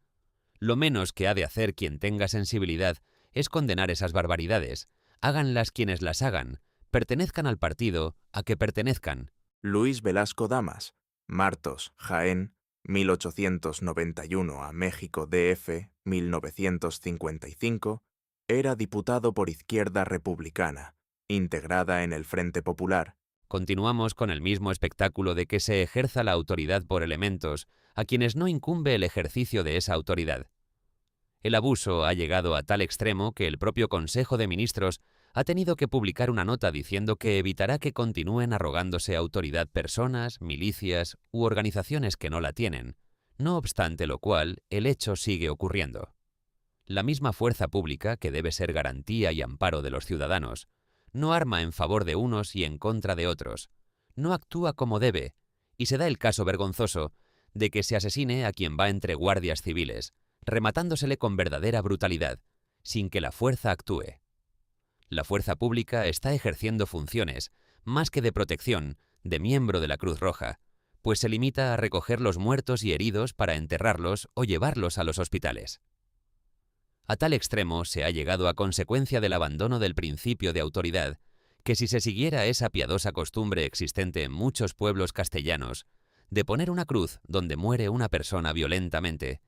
Lo menos que ha de hacer quien tenga sensibilidad es condenar esas barbaridades, háganlas quienes las hagan, pertenezcan al partido a que pertenezcan. Luis Velasco Damas, Martos, Jaén, 1891 a México DF, 1955, era diputado por Izquierda Republicana, integrada en el Frente Popular. Continuamos con el mismo espectáculo de que se ejerza la autoridad por elementos a quienes no incumbe el ejercicio de esa autoridad. El abuso ha llegado a tal extremo que el propio Consejo de Ministros ha tenido que publicar una nota diciendo que evitará que continúen arrogándose autoridad personas, milicias u organizaciones que no la tienen, no obstante lo cual, el hecho sigue ocurriendo. La misma fuerza pública, que debe ser garantía y amparo de los ciudadanos, no arma en favor de unos y en contra de otros, no actúa como debe, y se da el caso vergonzoso de que se asesine a quien va entre guardias civiles, rematándosele con verdadera brutalidad, sin que la fuerza actúe. La fuerza pública está ejerciendo funciones, más que de protección, de miembro de la Cruz Roja, pues se limita a recoger los muertos y heridos para enterrarlos o llevarlos a los hospitales. A tal extremo se ha llegado a consecuencia del abandono del principio de autoridad, que si se siguiera esa piadosa costumbre existente en muchos pueblos castellanos, de poner una cruz donde muere una persona violentamente,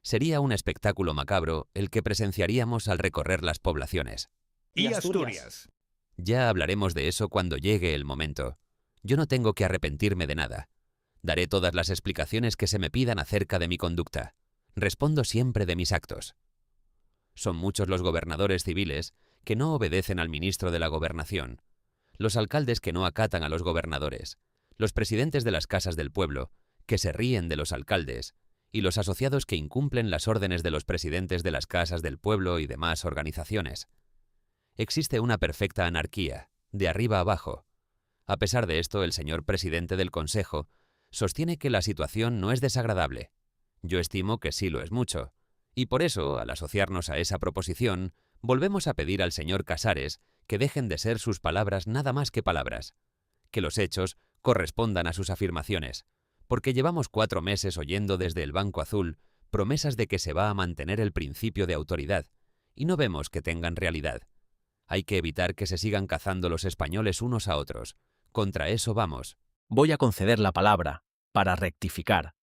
sería un espectáculo macabro el que presenciaríamos al recorrer las poblaciones. Y Asturias. Ya hablaremos de eso cuando llegue el momento. Yo no tengo que arrepentirme de nada. Daré todas las explicaciones que se me pidan acerca de mi conducta. Respondo siempre de mis actos. Son muchos los gobernadores civiles que no obedecen al ministro de la Gobernación, los alcaldes que no acatan a los gobernadores, los presidentes de las casas del pueblo, que se ríen de los alcaldes, y los asociados que incumplen las órdenes de los presidentes de las casas del pueblo y demás organizaciones. Existe una perfecta anarquía, de arriba abajo. A pesar de esto, el señor presidente del Consejo sostiene que la situación no es desagradable. Yo estimo que sí lo es mucho, y por eso, al asociarnos a esa proposición, volvemos a pedir al señor Casares que dejen de ser sus palabras nada más que palabras, que los hechos correspondan a sus afirmaciones, porque llevamos 4 meses oyendo desde el Banco Azul promesas de que se va a mantener el principio de autoridad, y no vemos que tengan realidad. Hay que evitar que se sigan cazando los españoles unos a otros. Contra eso vamos. Voy a conceder la palabra para rectificar,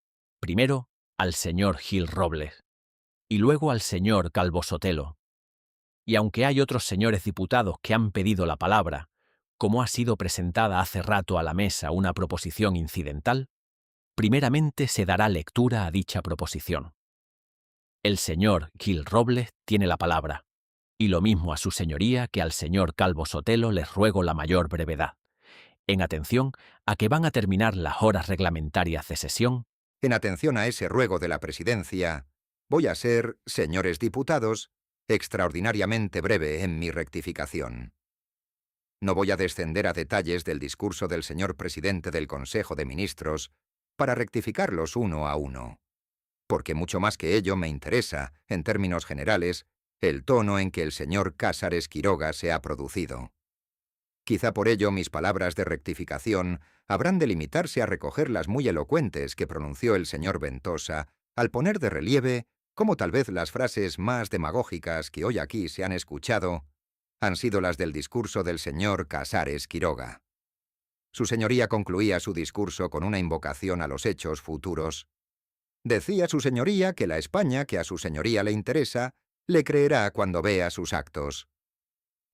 primero al señor Gil Robles y luego al señor Calvo Sotelo. Y aunque hay otros señores diputados que han pedido la palabra, como ha sido presentada hace rato a la mesa una proposición incidental, primeramente se dará lectura a dicha proposición. El señor Gil Robles tiene la palabra, y lo mismo a su señoría que al señor Calvo Sotelo les ruego la mayor brevedad, en atención a que van a terminar las horas reglamentarias de sesión. En atención a ese ruego de la presidencia, voy a ser, señores diputados, extraordinariamente breve en mi rectificación. No voy a descender a detalles del discurso del señor presidente del Consejo de Ministros para rectificarlos uno a uno, porque mucho más que ello me interesa, en términos generales, el tono en que el señor Casares Quiroga se ha producido. Quizá por ello mis palabras de rectificación habrán de limitarse a recoger las muy elocuentes que pronunció el señor Ventosa al poner de relieve cómo tal vez las frases más demagógicas que hoy aquí se han escuchado han sido las del discurso del señor Casares Quiroga. Su señoría concluía su discurso con una invocación a los hechos futuros. Decía su señoría que la España que a su señoría le interesa le creerá cuando vea sus actos.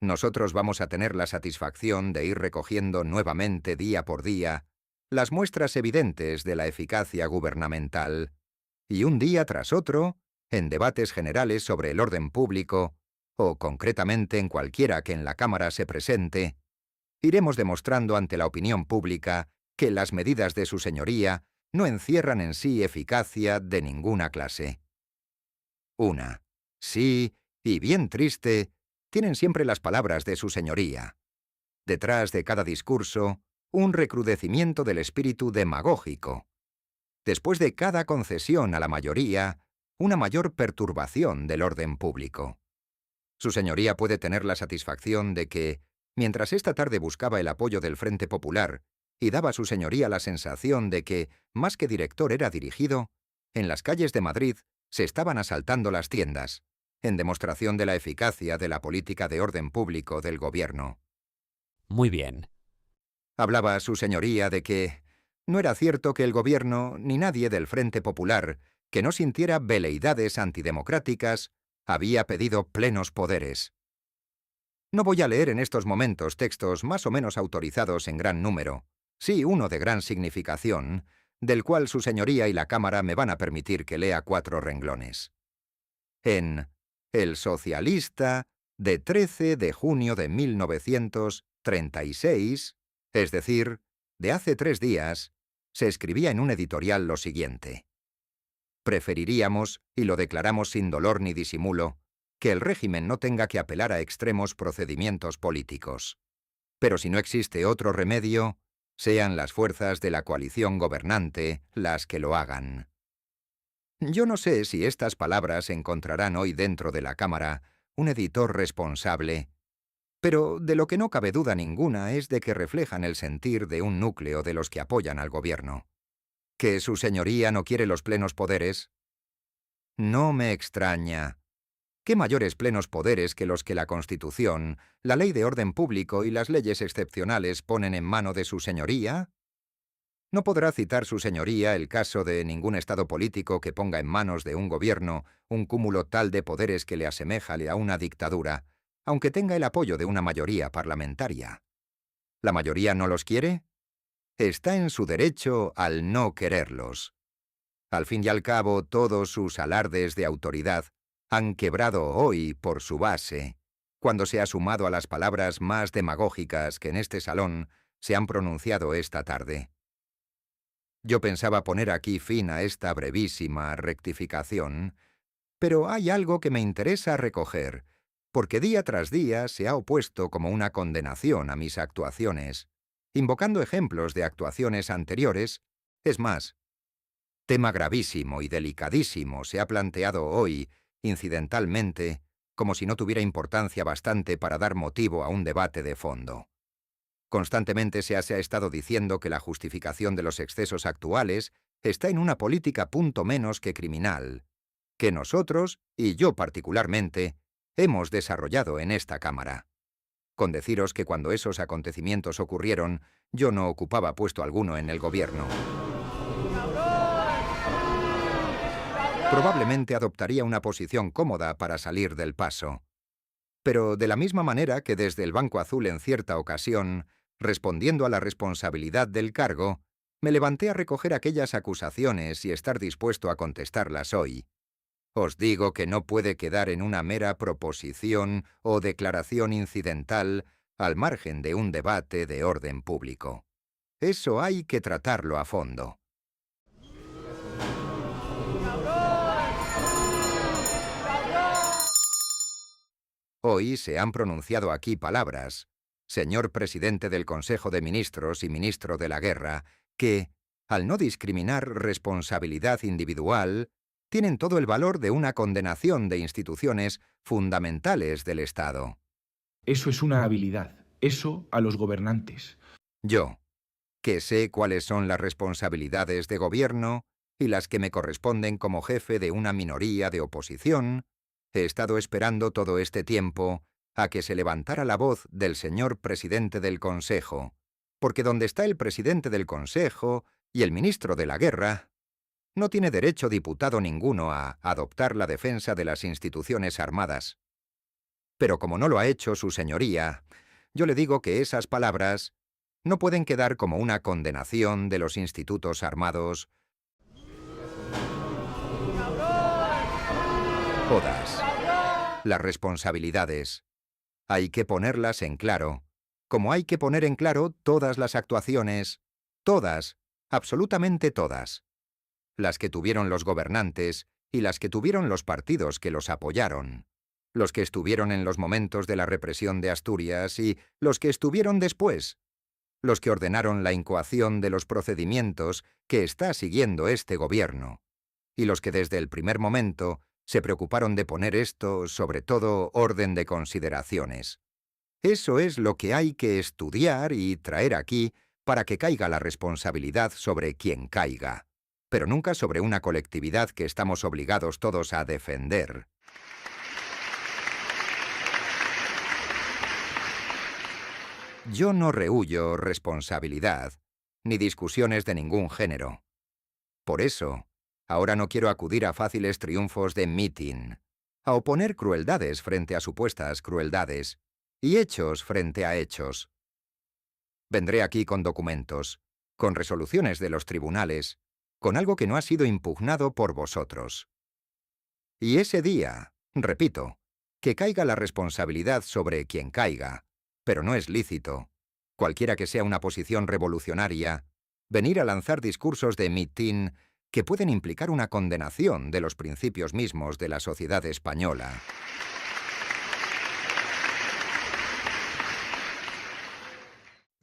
Nosotros vamos a tener la satisfacción de ir recogiendo nuevamente día por día las muestras evidentes de la eficacia gubernamental, y un día tras otro, en debates generales sobre el orden público, o concretamente en cualquiera que en la Cámara se presente, iremos demostrando ante la opinión pública que las medidas de su señoría no encierran en sí eficacia de ninguna clase. Una, sí, y bien triste, tienen siempre las palabras de su señoría. Detrás de cada discurso, un recrudecimiento del espíritu demagógico. Después de cada concesión a la mayoría, una mayor perturbación del orden público. Su señoría puede tener la satisfacción de que, mientras esta tarde buscaba el apoyo del Frente Popular y daba a su señoría la sensación de que, más que director era dirigido, en las calles de Madrid se estaban asaltando las tiendas, en demostración de la eficacia de la política de orden público del gobierno. Muy bien. Hablaba su señoría de que no era cierto que el gobierno ni nadie del Frente Popular que no sintiera veleidades antidemocráticas había pedido plenos poderes. No voy a leer en estos momentos textos más o menos autorizados en gran número, sí uno de gran significación, del cual su señoría y la Cámara me van a permitir que lea 4 renglones. En El Socialista, de 13 de junio de 1936, es decir, de hace 3 días, se escribía en un editorial lo siguiente. Preferiríamos, y lo declaramos sin dolor ni disimulo, que el régimen no tenga que apelar a extremos procedimientos políticos. Pero si no existe otro remedio, sean las fuerzas de la coalición gobernante las que lo hagan. Yo no sé si estas palabras encontrarán hoy dentro de la Cámara un editor responsable, pero de lo que no cabe duda ninguna es de que reflejan el sentir de un núcleo de los que apoyan al gobierno. ¿Que su señoría no quiere los plenos poderes? No me extraña. ¿Qué mayores plenos poderes que los que la Constitución, la Ley de Orden Público y las leyes excepcionales ponen en mano de su señoría? No podrá citar su señoría el caso de ningún estado político que ponga en manos de un gobierno un cúmulo tal de poderes que le asemejale a una dictadura, aunque tenga el apoyo de una mayoría parlamentaria. ¿La mayoría no los quiere? Está en su derecho al no quererlos. Al fin y al cabo, todos sus alardes de autoridad han quebrado hoy por su base, cuando se ha sumado a las palabras más demagógicas que en este salón se han pronunciado esta tarde. Yo pensaba poner aquí fin a esta brevísima rectificación, pero hay algo que me interesa recoger, porque día tras día se ha opuesto como una condenación a mis actuaciones, invocando ejemplos de actuaciones anteriores. Es más, tema gravísimo y delicadísimo se ha planteado hoy, incidentalmente, como si no tuviera importancia bastante para dar motivo a un debate de fondo. Constantemente se ha estado diciendo que la justificación de los excesos actuales está en una política punto menos que criminal, que nosotros, y yo particularmente, hemos desarrollado en esta Cámara. Con deciros que cuando esos acontecimientos ocurrieron, yo no ocupaba puesto alguno en el gobierno. Probablemente adoptaría una posición cómoda para salir del paso. Pero de la misma manera que desde el Banco Azul en cierta ocasión, respondiendo a la responsabilidad del cargo, me levanté a recoger aquellas acusaciones y estar dispuesto a contestarlas hoy. Os digo que no puede quedar en una mera proposición o declaración incidental al margen de un debate de orden público. Eso hay que tratarlo a fondo. Hoy se han pronunciado aquí palabras, señor presidente del Consejo de Ministros y ministro de la Guerra, que, al no discriminar responsabilidad individual, tienen todo el valor de una condenación de instituciones fundamentales del Estado. Eso es una habilidad. Eso a los gobernantes. Yo, que sé cuáles son las responsabilidades de gobierno y las que me corresponden como jefe de una minoría de oposición, he estado esperando todo este tiempo a que se levantara la voz del señor presidente del Consejo, porque donde está el presidente del Consejo y el ministro de la Guerra, no tiene derecho diputado ninguno a adoptar la defensa de las instituciones armadas. Pero como no lo ha hecho su señoría, yo le digo que esas palabras no pueden quedar como una condenación de los institutos armados. Todas las responsabilidades hay que ponerlas en claro, como hay que poner en claro todas las actuaciones, todas, absolutamente todas, las que tuvieron los gobernantes y las que tuvieron los partidos que los apoyaron, los que estuvieron en los momentos de la represión de Asturias y los que estuvieron después, los que ordenaron la incoación de los procedimientos que está siguiendo este gobierno, y los que desde el primer momento se preocuparon de poner esto sobre todo orden de consideraciones. Eso es lo que hay que estudiar y traer aquí para que caiga la responsabilidad sobre quien caiga, pero nunca sobre una colectividad que estamos obligados todos a defender. Yo no rehuyo responsabilidad, ni discusiones de ningún género. Por eso, ahora no quiero acudir a fáciles triunfos de mitin, a oponer crueldades frente a supuestas crueldades, y hechos frente a hechos. Vendré aquí con documentos, con resoluciones de los tribunales, con algo que no ha sido impugnado por vosotros. Y ese día, repito, que caiga la responsabilidad sobre quien caiga, pero no es lícito, cualquiera que sea una posición revolucionaria, venir a lanzar discursos de mitin que pueden implicar una condenación de los principios mismos de la sociedad española.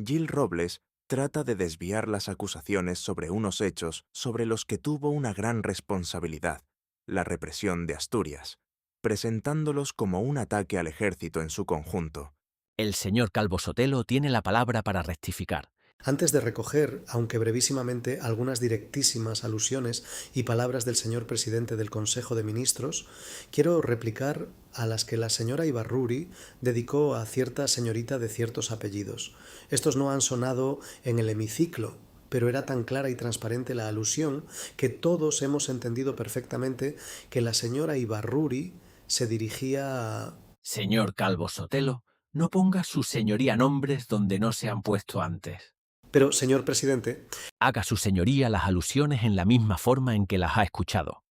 Gil Robles trata de desviar las acusaciones sobre unos hechos sobre los que tuvo una gran responsabilidad, la represión de Asturias, presentándolos como un ataque al ejército en su conjunto. El señor Calvo Sotelo tiene la palabra para rectificar. Antes de recoger, aunque brevísimamente, algunas directísimas alusiones y palabras del señor presidente del Consejo de Ministros, quiero replicar a las que la señora Ibarruri dedicó a cierta señorita de ciertos apellidos. Estos no han sonado en el hemiciclo, pero era tan clara y transparente la alusión que todos hemos entendido perfectamente que la señora Ibarruri se dirigía a... Señor Calvo Sotelo, no ponga su señoría nombres donde no se han puesto antes. Pero, señor presidente... Haga su señoría las alusiones en la misma forma en que las ha escuchado,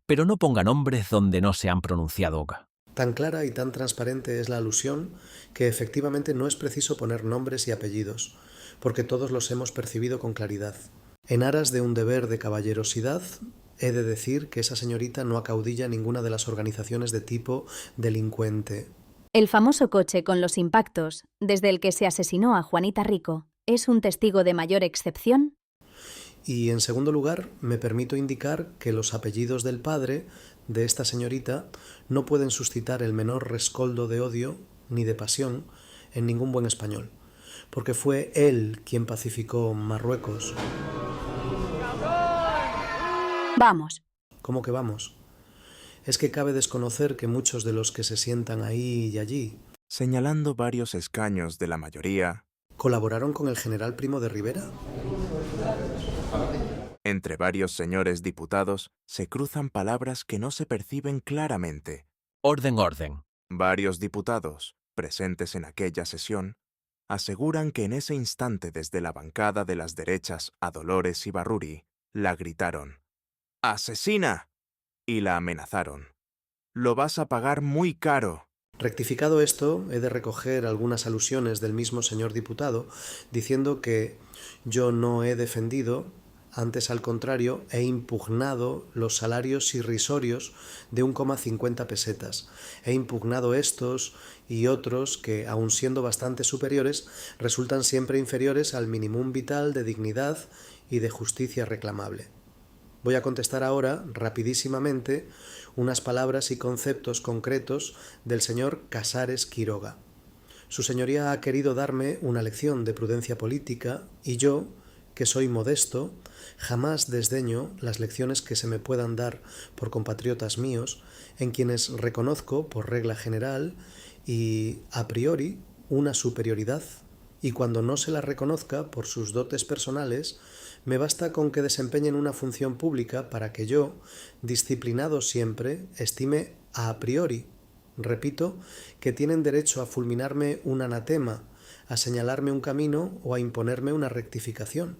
pero no ponga nombres donde no se han pronunciado. Tan clara y tan transparente es la alusión que efectivamente no es preciso poner nombres y apellidos, porque todos los hemos percibido con claridad. En aras de un deber de caballerosidad, he de decir que esa señorita no acaudilla ninguna de las organizaciones de tipo delincuente. El famoso coche con los impactos, desde el que se asesinó a Juanita Rico, ¿es un testigo de mayor excepción? Y en segundo lugar, me permito indicar que los apellidos del padre de esta señorita no pueden suscitar el menor rescoldo de odio ni de pasión en ningún buen español, porque fue él quien pacificó Marruecos. Vamos. ¿Cómo que vamos? Es que cabe desconocer que muchos de los que se sientan ahí y allí, señalando varios escaños de la mayoría, ¿colaboraron con el general Primo de Rivera? Entre varios señores diputados se cruzan palabras que no se perciben claramente. Orden, orden. Varios diputados, presentes en aquella sesión, aseguran que en ese instante desde la bancada de las derechas a Dolores Ibarruri la gritaron «¡Asesina!» y la amenazaron «Lo vas a pagar muy caro». Rectificado esto, he de recoger algunas alusiones del mismo señor diputado, diciendo que yo no he defendido, antes al contrario, he impugnado los salarios irrisorios de 1,50 pesetas. He impugnado estos y otros que, aun siendo bastante superiores, resultan siempre inferiores al minimum vital de dignidad y de justicia reclamable. Voy a contestar ahora, rapidísimamente, unas palabras y conceptos concretos del señor Casares Quiroga. Su señoría ha querido darme una lección de prudencia política y yo, que soy modesto, jamás desdeño las lecciones que se me puedan dar por compatriotas míos, en quienes reconozco, por regla general y a priori, una superioridad, y cuando no se la reconozca por sus dotes personales, me basta con que desempeñen una función pública para que yo, disciplinado siempre, estime a priori, repito, que tienen derecho a fulminarme un anatema, a señalarme un camino o a imponerme una rectificación.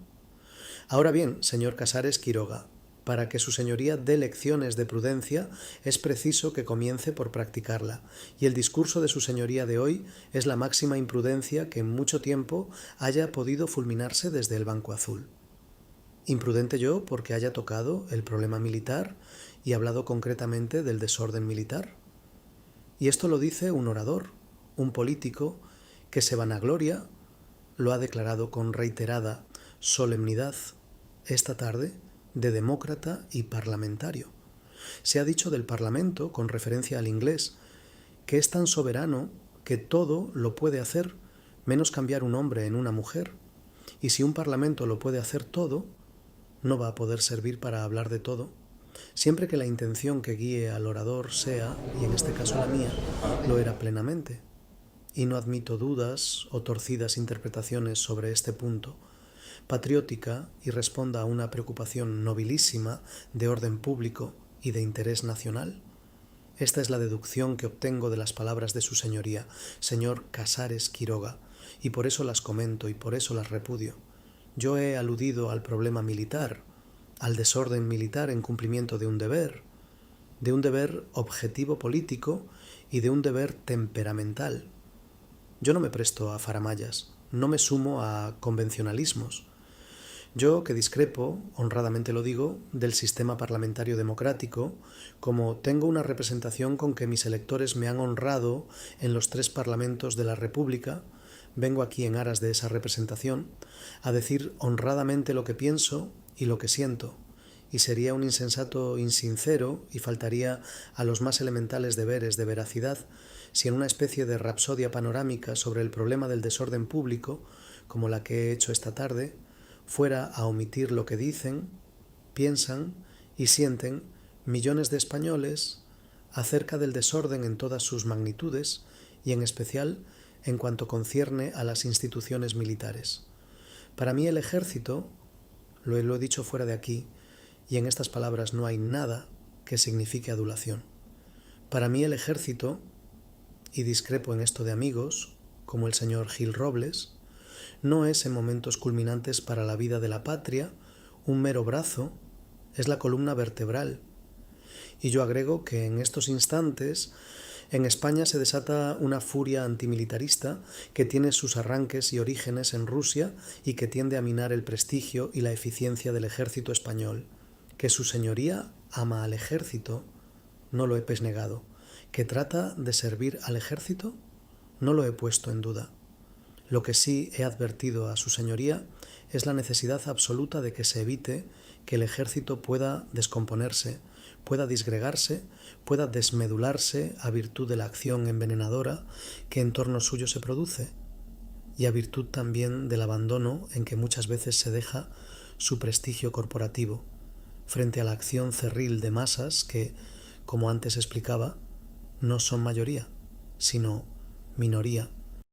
Ahora bien, señor Casares Quiroga, para que su señoría dé lecciones de prudencia es preciso que comience por practicarla, y el discurso de su señoría de hoy es la máxima imprudencia que en mucho tiempo haya podido fulminarse desde el Banco Azul. Imprudente yo porque haya tocado el problema militar y hablado concretamente del desorden militar. Y esto lo dice un orador, un político, que se vanagloria, lo ha declarado con reiterada solemnidad esta tarde, de demócrata y parlamentario. Se ha dicho del Parlamento, con referencia al inglés, que es tan soberano que todo lo puede hacer, menos cambiar un hombre en una mujer. Y si un Parlamento lo puede hacer todo, no va a poder servir para hablar de todo, siempre que la intención que guíe al orador sea, y en este caso la mía, lo era plenamente. y no admito dudas o torcidas interpretaciones sobre este punto, patriótica y responda a una preocupación nobilísima de orden público y de interés nacional? Esta es la deducción que obtengo de las palabras de su señoría, señor Casares Quiroga, y por eso las comento y por eso las repudio. Yo he aludido al problema militar, al desorden militar en cumplimiento de un deber objetivo político y de un deber temperamental. Yo no me presto a faramallas, no me sumo a convencionalismos. Yo, que discrepo, honradamente lo digo, del sistema parlamentario democrático, como tengo una representación con que mis electores me han honrado en los 3 parlamentos de la República, vengo aquí en aras de esa representación a decir honradamente lo que pienso y lo que siento, y sería un insensato insincero y faltaría a los más elementales deberes de veracidad si en una especie de rapsodia panorámica sobre el problema del desorden público, como la que he hecho esta tarde, fuera a omitir lo que dicen, piensan y sienten millones de españoles acerca del desorden en todas sus magnitudes y en especial en cuanto concierne a las instituciones militares. Para mí el ejército, lo he dicho fuera de aquí, y en estas palabras no hay nada que signifique adulación. Para mí el ejército, y discrepo en esto de amigos, como el señor Gil Robles, no es en momentos culminantes para la vida de la patria un mero brazo, es la columna vertebral. Y yo agrego que en estos instantes en España se desata una furia antimilitarista que tiene sus arranques y orígenes en Rusia y que tiende a minar el prestigio y la eficiencia del ejército español. Que su señoría ama al ejército, no lo he pesnegado. Que trata de servir al ejército, no lo he puesto en duda. Lo que sí he advertido a su señoría es la necesidad absoluta de que se evite que el ejército pueda descomponerse, pueda disgregarse, pueda desmedularse a virtud de la acción envenenadora que en torno suyo se produce y a virtud también del abandono en que muchas veces se deja su prestigio corporativo frente a la acción cerril de masas que, como antes explicaba, no son mayoría, sino minoría.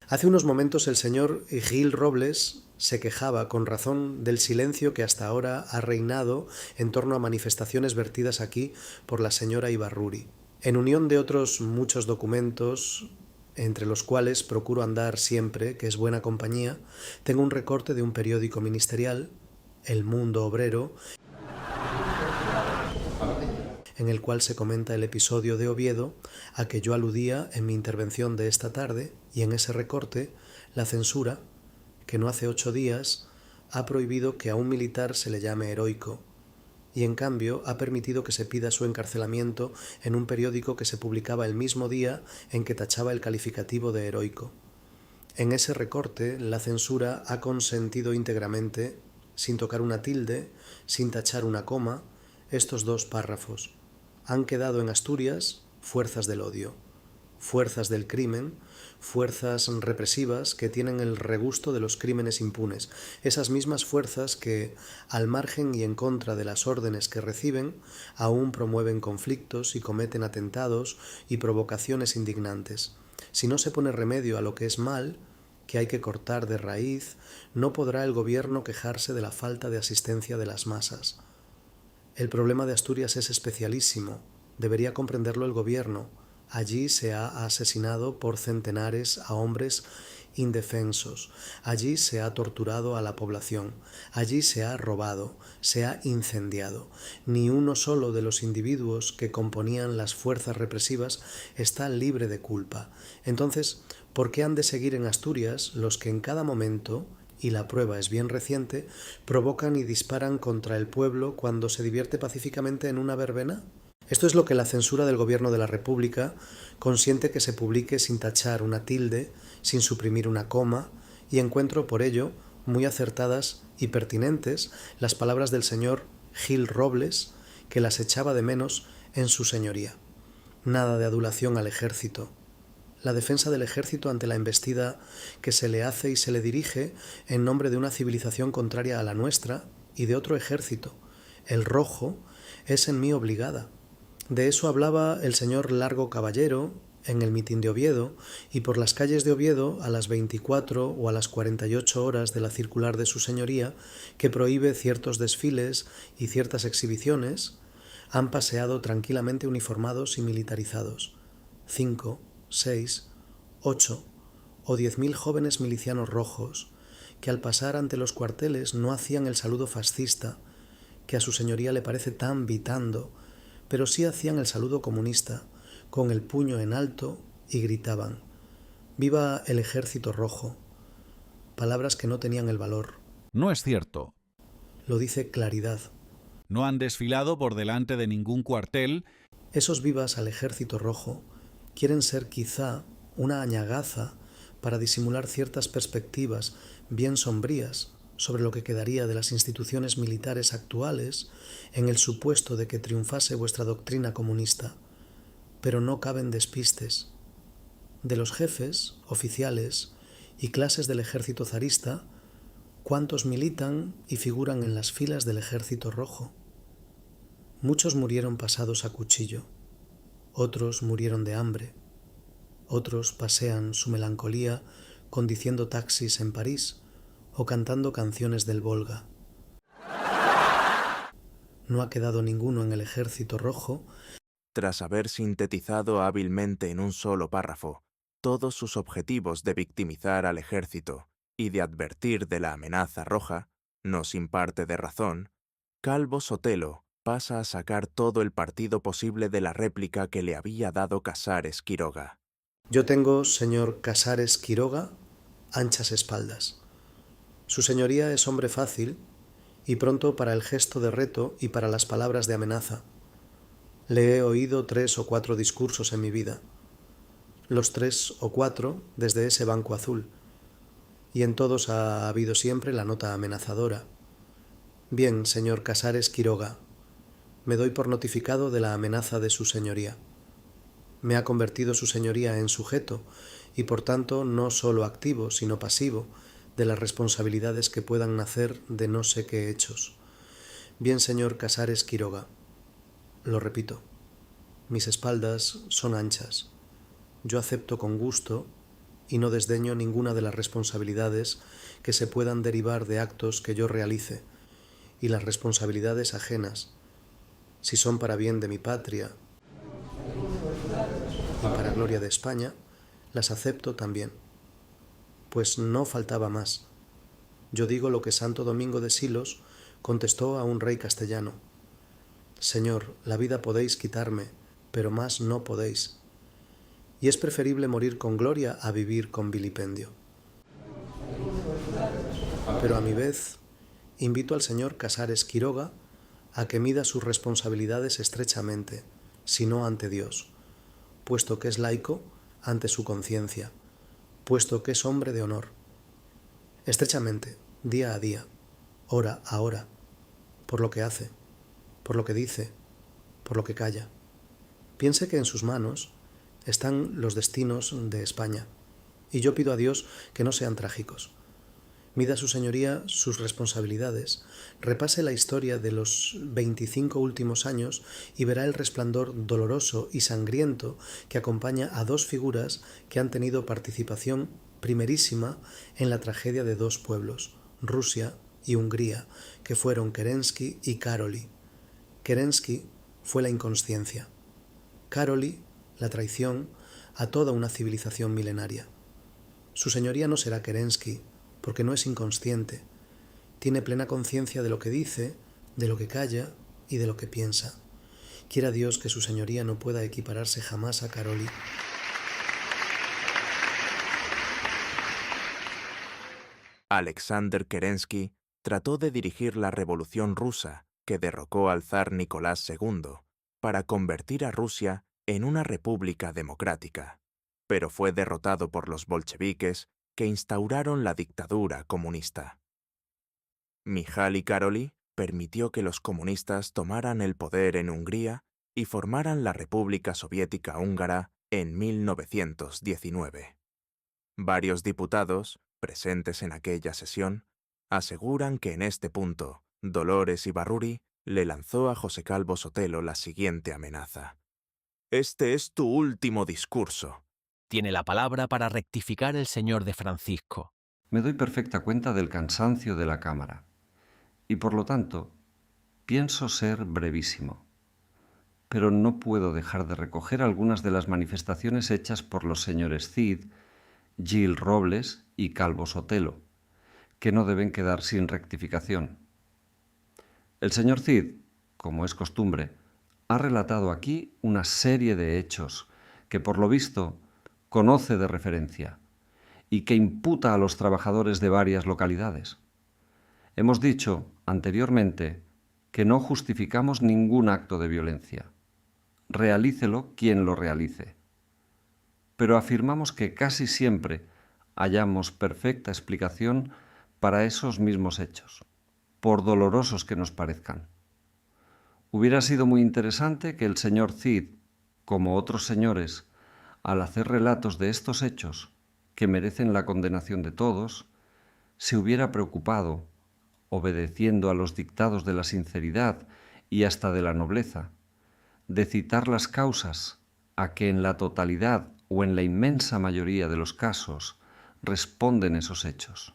Hace unos momentos el señor Gil Robles se quejaba con razón del silencio que hasta ahora ha reinado en torno a manifestaciones vertidas aquí por la señora Ibarruri. En unión de otros muchos documentos, entre los cuales procuro andar siempre, que es buena compañía, tengo un recorte de un periódico ministerial, El Mundo Obrero, en el cual se comenta el episodio de Oviedo a que yo aludía en mi intervención de esta tarde, y en ese recorte la censura, que no hace 8 días, ha prohibido que a un militar se le llame heroico, y en cambio ha permitido que se pida su encarcelamiento en un periódico que se publicaba el mismo día en que tachaba el calificativo de heroico. En ese recorte la censura ha consentido íntegramente, sin tocar una tilde, sin tachar una coma, estos 2 párrafos. Han quedado en Asturias fuerzas del odio, fuerzas del crimen, fuerzas represivas que tienen el regusto de los crímenes impunes, esas mismas fuerzas que, al margen y en contra de las órdenes que reciben, aún promueven conflictos y cometen atentados y provocaciones indignantes. Si no se pone remedio a lo que es mal, que hay que cortar de raíz, no podrá el gobierno quejarse de la falta de asistencia de las masas. El problema de Asturias es especialísimo, debería comprenderlo el gobierno. Allí se ha asesinado por centenares a hombres indefensos, allí se ha torturado a la población, allí se ha robado, se ha incendiado. Ni uno solo de los individuos que componían las fuerzas represivas está libre de culpa. Entonces, ¿por qué han de seguir en Asturias los que en cada momento, y la prueba es bien reciente, provocan y disparan contra el pueblo cuando se divierte pacíficamente en una verbena? Esto es lo que la censura del Gobierno de la República consiente que se publique sin tachar una tilde, sin suprimir una coma, y encuentro por ello muy acertadas y pertinentes las palabras del señor Gil Robles, que las echaba de menos en su señoría. Nada de adulación al ejército. La defensa del ejército ante la embestida que se le hace y se le dirige en nombre de una civilización contraria a la nuestra y de otro ejército, el rojo, es en mí obligada. De eso hablaba el señor Largo Caballero en el mitin de Oviedo y por las calles de Oviedo a las 24 o a las 48 horas de la circular de su señoría, que prohíbe ciertos desfiles y ciertas exhibiciones, han paseado tranquilamente uniformados y militarizados. 5, 6, 8 o 10.000 jóvenes milicianos rojos, que al pasar ante los cuarteles no hacían el saludo fascista, que a su señoría le parece tan vitando, pero sí hacían el saludo comunista, con el puño en alto, y gritaban: «¡Viva el Ejército Rojo!». Palabras que no tenían el valor. No es cierto. Lo dice Claridad. No han desfilado por delante de ningún cuartel. Esos vivas al Ejército Rojo quieren ser quizá una añagaza para disimular ciertas perspectivas bien sombrías sobre lo que quedaría de las instituciones militares actuales en el supuesto de que triunfase vuestra doctrina comunista. Pero no caben despistes. De los jefes, oficiales y clases del ejército zarista, ¿cuántos militan y figuran en las filas del Ejército Rojo? Muchos murieron pasados a cuchillo, otros murieron de hambre, otros pasean su melancolía condiciendo taxis en París o cantando canciones del Volga. No ha quedado ninguno en el Ejército Rojo. Tras haber sintetizado hábilmente en un solo párrafo todos sus objetivos de victimizar al ejército y de advertir de la amenaza roja, no sin parte de razón, Calvo Sotelo pasa a sacar todo el partido posible de la réplica que le había dado Casares Quiroga. Yo tengo, señor Casares Quiroga, anchas espaldas. Su señoría es hombre fácil y pronto para el gesto de reto y para las palabras de amenaza. Le he oído 3 o 4 discursos en mi vida, los 3 o 4 desde ese banco azul, y en todos ha habido siempre la nota amenazadora. Bien, señor Casares Quiroga, me doy por notificado de la amenaza de su señoría. Me ha convertido su señoría en sujeto y por tanto no solo activo, sino pasivo de las responsabilidades que puedan nacer de no sé qué hechos. Bien, señor Casares Quiroga, lo repito, mis espaldas son anchas. Yo acepto con gusto y no desdeño ninguna de las responsabilidades que se puedan derivar de actos que yo realice, y las responsabilidades ajenas, si son para bien de mi patria y para gloria de España, las acepto también. Pues no faltaba más. Yo digo lo que Santo Domingo de Silos contestó a un rey castellano: «Señor, la vida podéis quitarme, pero más no podéis. Y es preferible morir con gloria a vivir con vilipendio». Pero a mi vez, invito al señor Casares Quiroga a que mida sus responsabilidades estrechamente, si no ante Dios, puesto que es laico, ante su conciencia, puesto que es hombre de honor. Estrechamente, día a día, hora a hora, por lo que hace, por lo que dice, por lo que calla. Piense que en sus manos están los destinos de España, y yo pido a Dios que no sean trágicos. Mida su señoría sus responsabilidades, repase la historia de los 25 últimos años y verá el resplandor doloroso y sangriento que acompaña a 2 figuras que han tenido participación primerísima en la tragedia de 2 pueblos, Rusia y Hungría, que fueron Kerensky y Károlyi. Kerensky fue la inconsciencia, Károlyi la traición a toda una civilización milenaria. Su señoría no será Kerensky, porque no es inconsciente, tiene plena conciencia de lo que dice, de lo que calla y de lo que piensa. Quiera Dios que su señoría no pueda equipararse jamás a Károlyi. Alexander Kerensky trató de dirigir la revolución rusa que derrocó al zar Nicolás II para convertir a Rusia en una república democrática, pero fue derrotado por los bolcheviques que instauraron la dictadura comunista. Mihaly Károlyi permitió que los comunistas tomaran el poder en Hungría y formaran la República Soviética Húngara en 1919. Varios diputados, presentes en aquella sesión, aseguran que en este punto Dolores Ibarruri le lanzó a José Calvo Sotelo la siguiente amenaza: Este es tu último discurso. Tiene la palabra para rectificar el señor de Francisco. Me doy perfecta cuenta del cansancio de la Cámara y, por lo tanto, pienso ser brevísimo. Pero no puedo dejar de recoger algunas de las manifestaciones hechas por los señores Cid, Gil Robles y Calvo Sotelo, que no deben quedar sin rectificación. El señor Cid, como es costumbre, ha relatado aquí una serie de hechos que, por lo visto, conoce de referencia y que imputa a los trabajadores de varias localidades. Hemos dicho anteriormente que no justificamos ningún acto de violencia. Realícelo quien lo realice. Pero afirmamos que casi siempre hallamos perfecta explicación para esos mismos hechos, por dolorosos que nos parezcan. Hubiera sido muy interesante que el señor Cid, como otros señores, al hacer relatos de estos hechos, que merecen la condenación de todos, se hubiera preocupado, obedeciendo a los dictados de la sinceridad y hasta de la nobleza, de citar las causas a que en la totalidad o en la inmensa mayoría de los casos responden esos hechos.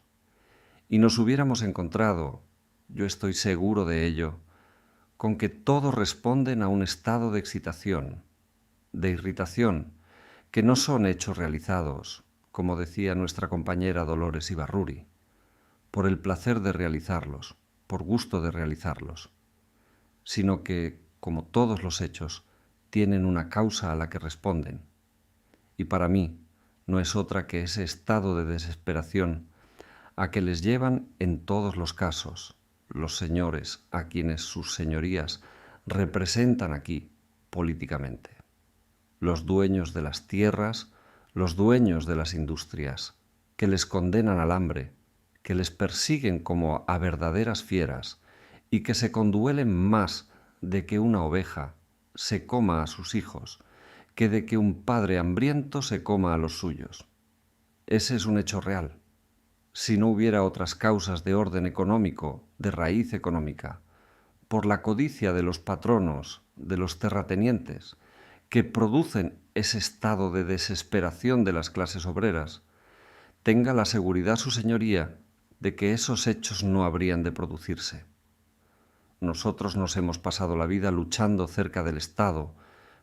Y nos hubiéramos encontrado, yo estoy seguro de ello, con que todos responden a un estado de excitación, de irritación, que no son hechos realizados, como decía nuestra compañera Dolores Ibarruri, por el placer de realizarlos, por gusto de realizarlos, sino que, como todos los hechos, tienen una causa a la que responden. Y para mí no es otra que ese estado de desesperación a que les llevan en todos los casos los señores a quienes sus señorías representan aquí políticamente. Los dueños de las tierras, los dueños de las industrias, que les condenan al hambre, que les persiguen como a verdaderas fieras y que se conduelen más de que una oveja se coma a sus hijos que de que un padre hambriento se coma a los suyos. Ese es un hecho real. Si no hubiera otras causas de orden económico, de raíz económica, por la codicia de los patronos, de los terratenientes, que producen ese estado de desesperación de las clases obreras, tenga la seguridad su señoría de que esos hechos no habrían de producirse. Nosotros nos hemos pasado la vida luchando cerca del Estado,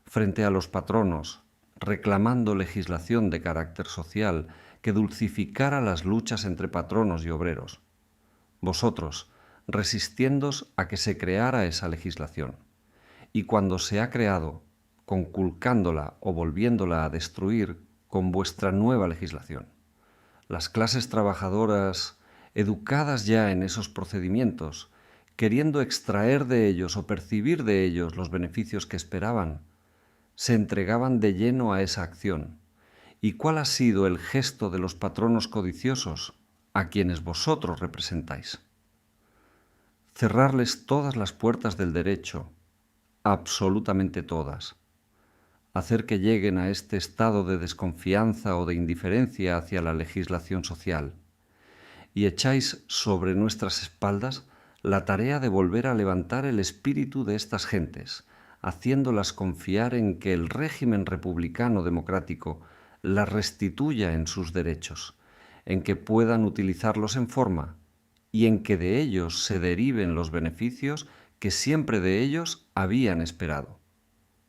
frente a los patronos, reclamando legislación de carácter social que dulcificara las luchas entre patronos y obreros. Vosotros, resistiéndoos a que se creara esa legislación. Y cuando se ha creado, conculcándola o volviéndola a destruir con vuestra nueva legislación. Las clases trabajadoras, educadas ya en esos procedimientos, queriendo extraer de ellos o percibir de ellos los beneficios que esperaban, se entregaban de lleno a esa acción. ¿Y cuál ha sido el gesto de los patronos codiciosos a quienes vosotros representáis? Cerrarles todas las puertas del derecho, absolutamente todas. Hacer que lleguen a este estado de desconfianza o de indiferencia hacia la legislación social. Y echáis sobre nuestras espaldas la tarea de volver a levantar el espíritu de estas gentes, haciéndolas confiar en que el régimen republicano democrático las restituya en sus derechos, en que puedan utilizarlos en forma y en que de ellos se deriven los beneficios que siempre de ellos habían esperado.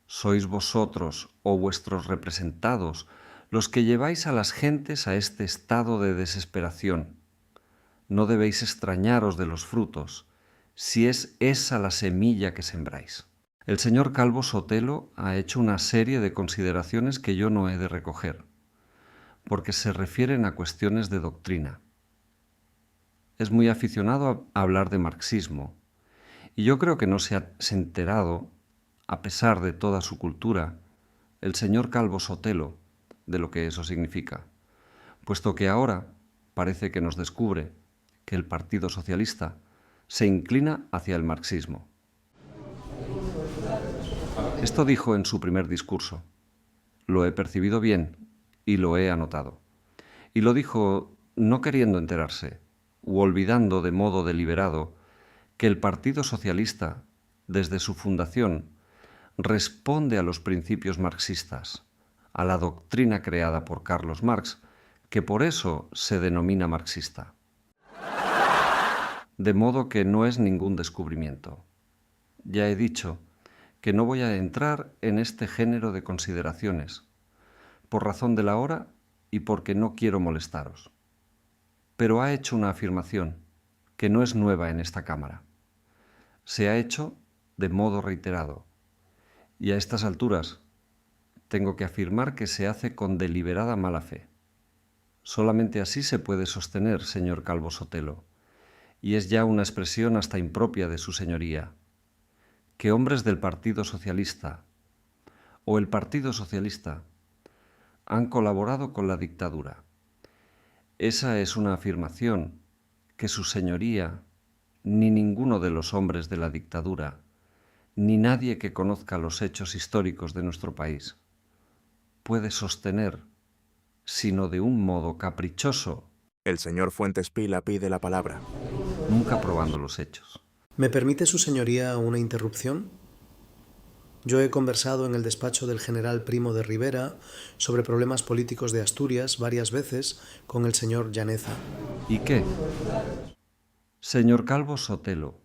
Sois vosotros o vuestros representados los que lleváis a las gentes a este estado de desesperación. No debéis extrañaros de los frutos, si es esa la semilla que sembráis. El señor Calvo Sotelo ha hecho una serie de consideraciones que yo no he de recoger, porque se refieren a cuestiones de doctrina. Es muy aficionado a hablar de marxismo, y yo creo que no se ha enterado, a pesar de toda su cultura, el señor Calvo Sotelo, de lo que eso significa, puesto que ahora parece que nos descubre que el Partido Socialista se inclina hacia el marxismo. Esto dijo en su primer discurso. Lo he percibido bien y lo he anotado. Y lo dijo no queriendo enterarse, u olvidando de modo deliberado, que el Partido Socialista, desde su fundación, responde a los principios marxistas, a la doctrina creada por Carlos Marx, que por eso se denomina marxista. De modo que no es ningún descubrimiento. Ya he dicho que no voy a entrar en este género de consideraciones, por razón de la hora y porque no quiero molestaros. Pero ha hecho una afirmación que no es nueva en esta Cámara. Se ha hecho de modo reiterado, y a estas alturas tengo que afirmar que se hace con deliberada mala fe. Solamente así se puede sostener, señor Calvo Sotelo, y es ya una expresión hasta impropia de su señoría, que hombres del Partido Socialista o el Partido Socialista han colaborado con la dictadura. Esa es una afirmación que su señoría, ni ninguno de los hombres de la dictadura, ni nadie que conozca los hechos históricos de nuestro país, puede sostener, sino de un modo caprichoso. El señor Fuentes Pila pide la palabra. Nunca probando los hechos. ¿Me permite su señoría una interrupción? Yo he conversado en el despacho del general Primo de Rivera sobre problemas políticos de Asturias varias veces con el señor Llaneza. ¿Y qué? Señor Calvo Sotelo,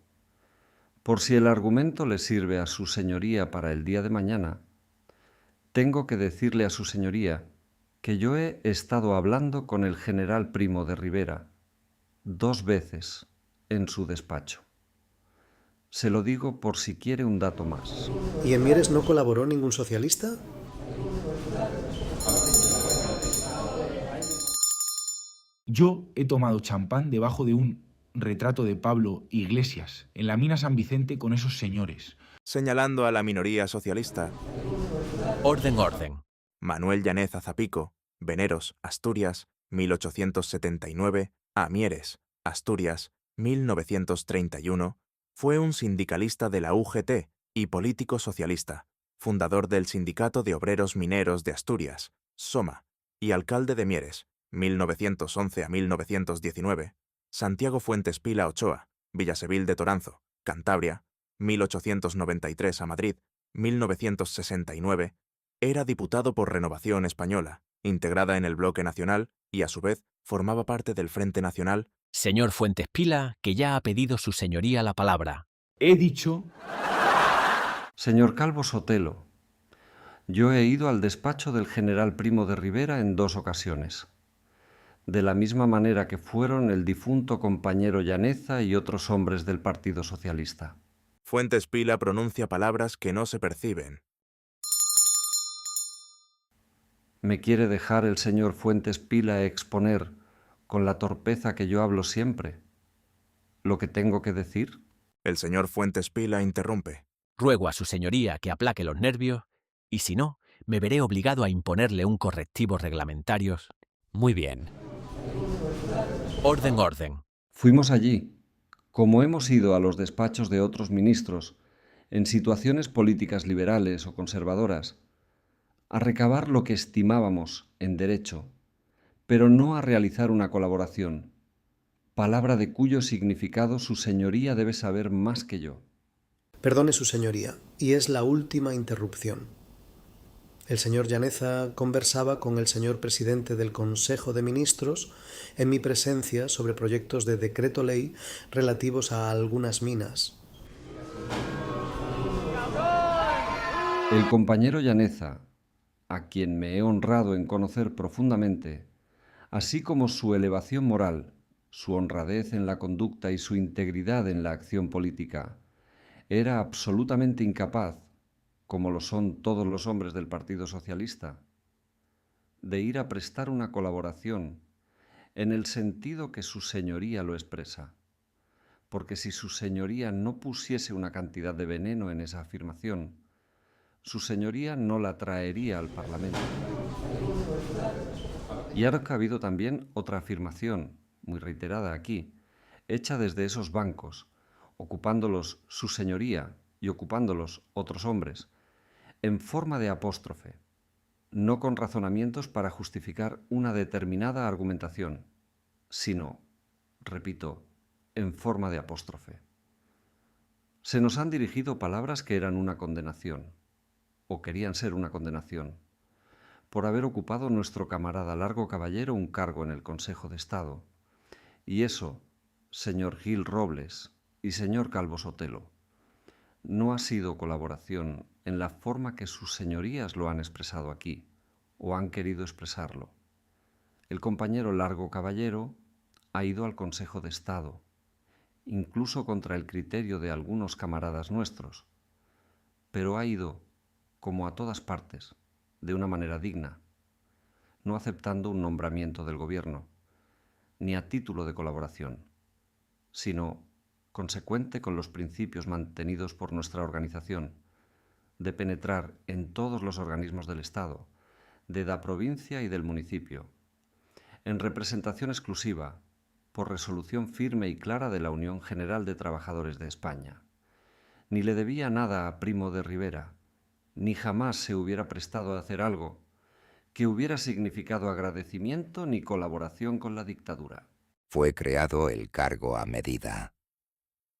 por si el argumento le sirve a su señoría para el día de mañana, tengo que decirle a su señoría que yo he estado hablando con el general Primo de Rivera 2 veces en su despacho. Se lo digo por si quiere un dato más. ¿Y en Mieres no colaboró ningún socialista? Yo he tomado champán debajo de un retrato de Pablo Iglesias en la mina San Vicente con esos señores. Señalando a la minoría socialista. Orden, orden. Manuel Llaneza Zapico, Veneros, Asturias, 1879, a Mieres, Asturias, 1931, fue un sindicalista de la UGT y político socialista, fundador del Sindicato de Obreros Mineros de Asturias, SOMA, y alcalde de Mieres, 1911 a 1919, Santiago Fuentes Pila Ochoa, Villasevil de Toranzo, Cantabria, 1893 a Madrid, 1969, era diputado por Renovación Española, integrada en el Bloque Nacional y, a su vez, formaba parte del Frente Nacional. Señor Fuentes Pila, que ya ha pedido su señoría la palabra. He dicho... Señor Calvo Sotelo, yo he ido al despacho del general Primo de Rivera en 2 ocasiones, de la misma manera que fueron el difunto compañero Llaneza y otros hombres del Partido Socialista. Fuentes Pila pronuncia palabras que no se perciben. ¿Me quiere dejar el señor Fuentes Pila exponer, con la torpeza que yo hablo siempre, lo que tengo que decir? El señor Fuentes Pila interrumpe. Ruego a su señoría que aplaque los nervios, y si no, me veré obligado a imponerle un correctivo reglamentario. Muy bien. Orden, orden. Fuimos allí, como hemos ido a los despachos de otros ministros, en situaciones políticas liberales o conservadoras, a recabar lo que estimábamos en derecho, pero no a realizar una colaboración, palabra de cuyo significado su señoría debe saber más que yo. Perdone su señoría, y es la última interrupción. El señor Llaneza conversaba con el señor presidente del Consejo de Ministros en mi presencia sobre proyectos de decreto ley relativos a algunas minas. El compañero Llaneza, a quien me he honrado en conocer profundamente, así como su elevación moral, su honradez en la conducta y su integridad en la acción política, era absolutamente incapaz, como lo son todos los hombres del Partido Socialista, de ir a prestar una colaboración en el sentido que su señoría lo expresa, porque si su señoría no pusiese una cantidad de veneno en esa afirmación, su señoría no la traería al Parlamento. Y ha habido también otra afirmación, muy reiterada aquí, hecha desde esos bancos, ocupándolos su señoría y ocupándolos otros hombres, en forma de apóstrofe, no con razonamientos para justificar una determinada argumentación, sino, repito, en forma de apóstrofe. Se nos han dirigido palabras que eran una condenación, o querían ser una condenación, por haber ocupado nuestro camarada Largo Caballero un cargo en el Consejo de Estado. Y eso, señor Gil Robles y señor Calvo Sotelo, no ha sido colaboración en la forma que sus señorías lo han expresado aquí, o han querido expresarlo. El compañero Largo Caballero ha ido al Consejo de Estado, incluso contra el criterio de algunos camaradas nuestros, pero ha ido, como a todas partes, de una manera digna, no aceptando un nombramiento del gobierno, ni a título de colaboración, sino consecuente con los principios mantenidos por nuestra organización, de penetrar en todos los organismos del Estado, de la provincia y del municipio, en representación exclusiva, por resolución firme y clara de la Unión General de Trabajadores de España. Ni le debía nada a Primo de Rivera, ni jamás se hubiera prestado a hacer algo que hubiera significado agradecimiento ni colaboración con la dictadura. Fue creado el cargo a medida.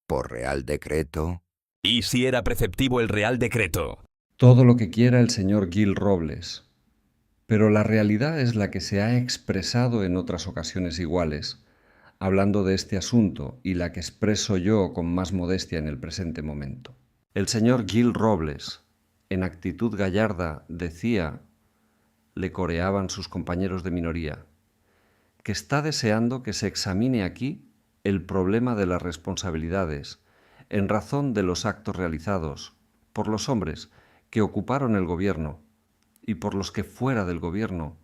Por Real Decreto. ¿Y si era preceptivo el Real Decreto? Todo lo que quiera el señor Gil Robles, pero la realidad es la que se ha expresado en otras ocasiones iguales, hablando de este asunto, y la que expreso yo con más modestia en el presente momento. El señor Gil Robles, en actitud gallarda, decía, le coreaban sus compañeros de minoría, que está deseando que se examine aquí el problema de las responsabilidades, en razón de los actos realizados por los hombres que ocuparon el gobierno y por los que fuera del gobierno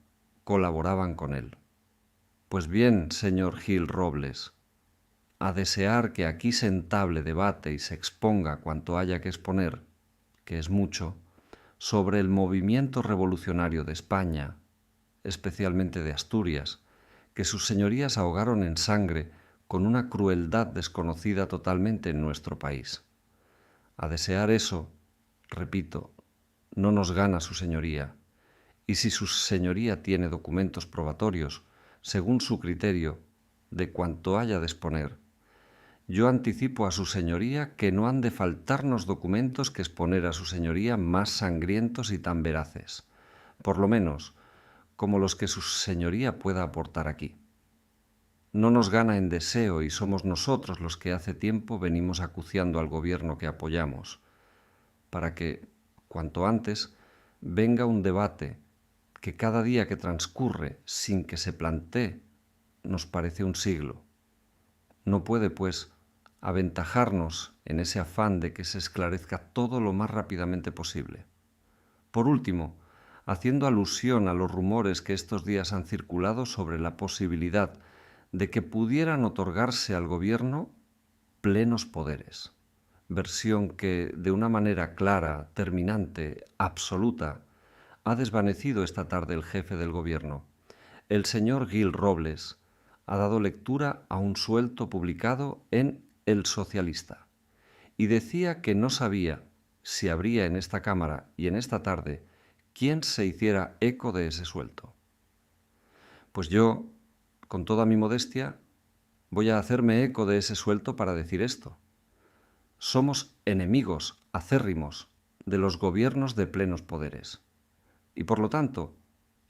colaboraban con él. Pues bien, señor Gil Robles, a desear que aquí se entable debate y se exponga cuanto haya que exponer, que es mucho, sobre el movimiento revolucionario de España, especialmente de Asturias, que sus señorías ahogaron en sangre con una crueldad desconocida totalmente en nuestro país. A desear eso, repito, no nos gana su señoría, y si su señoría tiene documentos probatorios, según su criterio, de cuanto haya de exponer, yo anticipo a su señoría que no han de faltarnos documentos que exponer a su señoría más sangrientos y tan veraces, por lo menos como los que su señoría pueda aportar aquí. No nos gana en deseo y somos nosotros los que hace tiempo venimos acuciando al gobierno que apoyamos, para que, cuanto antes, venga un debate que cada día que transcurre sin que se plantee nos parece un siglo. No puede, pues, aventajarnos en ese afán de que se esclarezca todo lo más rápidamente posible. Por último, haciendo alusión a los rumores que estos días han circulado sobre la posibilidad de que pudieran otorgarse al gobierno plenos poderes, versión que, de una manera clara, terminante, absoluta, ha desvanecido esta tarde el jefe del gobierno. El señor Gil Robles ha dado lectura a un suelto publicado en El Socialista y decía que no sabía si habría en esta Cámara y en esta tarde quien se hiciera eco de ese suelto. Pues yo, con toda mi modestia, voy a hacerme eco de ese suelto para decir esto. Somos enemigos acérrimos de los gobiernos de plenos poderes. Y por lo tanto,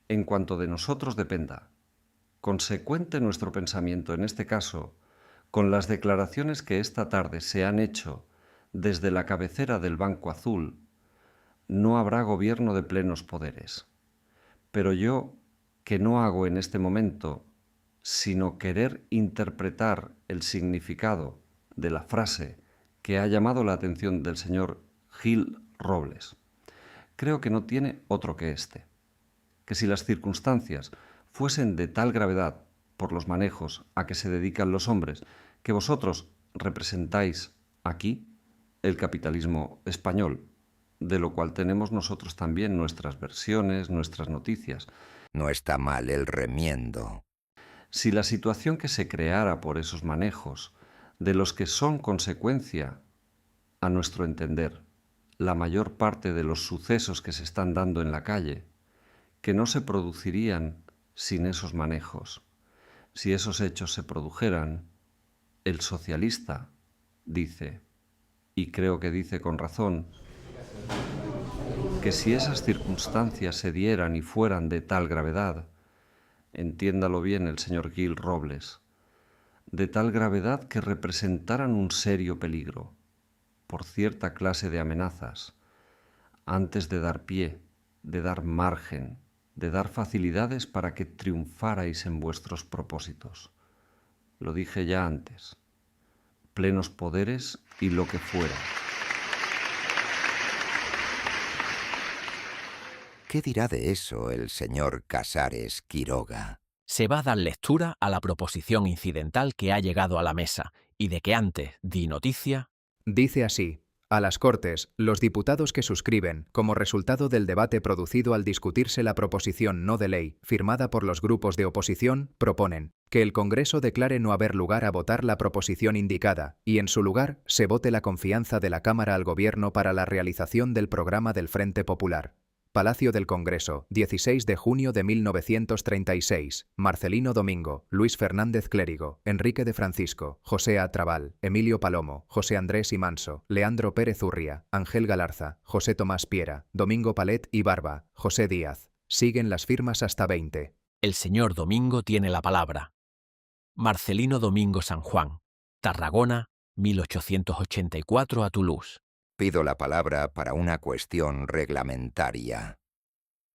en cuanto de nosotros dependa, consecuente nuestro pensamiento en este caso, con las declaraciones que esta tarde se han hecho desde la cabecera del Banco Azul, no habrá gobierno de plenos poderes. Pero yo, que no hago en este momento sino querer interpretar el significado de la frase que ha llamado la atención del señor Gil Robles, creo que no tiene otro que este, que si las circunstancias fuesen de tal gravedad por los manejos a que se dedican los hombres que vosotros representáis aquí, el capitalismo español, de lo cual tenemos nosotros también nuestras versiones, nuestras noticias. No está mal el remiendo. Si la situación que se creara por esos manejos, de los que son consecuencia, a nuestro entender, la mayor parte de los sucesos que se están dando en la calle, que no se producirían sin esos manejos. Si esos hechos se produjeran, el socialista dice, y creo que dice con razón, que si esas circunstancias se dieran y fueran de tal gravedad, entiéndalo bien el señor Gil Robles, de tal gravedad que representaran un serio peligro, por cierta clase de amenazas, antes de dar pie, de dar margen, de dar facilidades para que triunfarais en vuestros propósitos. Lo dije ya antes, plenos poderes y lo que fuera. ¿Qué dirá de eso el señor Casares Quiroga? Se va a dar lectura a la proposición incidental que ha llegado a la mesa y de que antes di noticia. Dice así: a las Cortes, los diputados que suscriben, como resultado del debate producido al discutirse la proposición no de ley firmada por los grupos de oposición, proponen que el Congreso declare no haber lugar a votar la proposición indicada y, en su lugar, se vote la confianza de la Cámara al Gobierno para la realización del programa del Frente Popular. Palacio del Congreso, 16 de junio de 1936. Marcelino Domingo, Luis Fernández Clérigo, Enrique de Francisco, José A. Trabal, Emilio Palomo, José Andrés y Manso, Leandro Pérez Urria, Ángel Galarza, José Tomás Piera, Domingo Palet y Barba, José Díaz. Siguen las firmas hasta 20. El señor Domingo tiene la palabra. Marcelino Domingo San Juan, Tarragona, 1884 a Toulouse. Pido la palabra para una cuestión reglamentaria.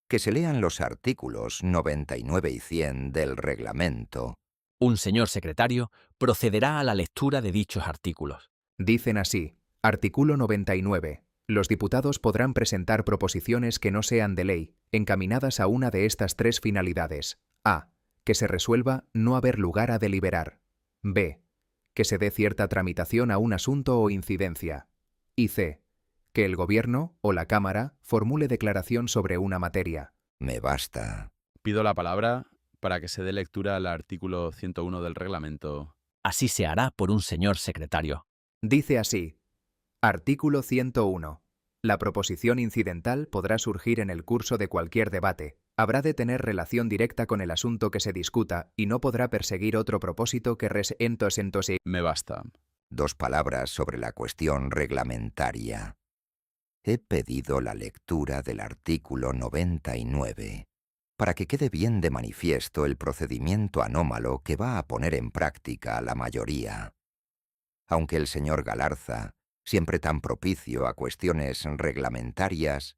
Que se lean los artículos 99 y 100 del reglamento. Un señor secretario procederá a la lectura de dichos artículos. Dicen así: artículo 99. Los diputados podrán presentar proposiciones que no sean de ley, encaminadas a una de estas tres finalidades. A. Que se resuelva no haber lugar a deliberar. B. Que se dé cierta tramitación a un asunto o incidencia. Y C. Que el Gobierno o la Cámara formule declaración sobre una materia. Me basta. Pido la palabra para que se dé lectura al artículo 101 del reglamento. Así se hará por un señor secretario. Dice así: artículo 101. La proposición incidental podrá surgir en el curso de cualquier debate. Habrá de tener relación directa con el asunto que se discuta y no podrá perseguir otro propósito que entonces. Me basta. 2 palabras sobre la cuestión reglamentaria. He pedido la lectura del artículo 99 para que quede bien de manifiesto el procedimiento anómalo que va a poner en práctica la mayoría. Aunque el señor Galarza, siempre tan propicio a cuestiones reglamentarias,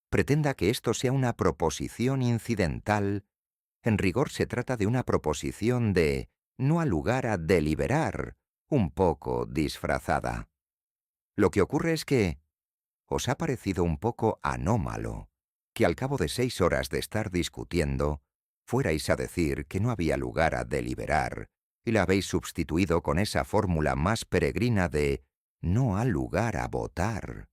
pretenda que esto sea una proposición incidental, en rigor se trata de una proposición de no ha lugar a deliberar, un poco disfrazada. Lo que ocurre es que os ha parecido un poco anómalo que al cabo de 6 horas de estar discutiendo fuerais a decir que no había lugar a deliberar y la habéis sustituido con esa fórmula más peregrina de no ha lugar a votar.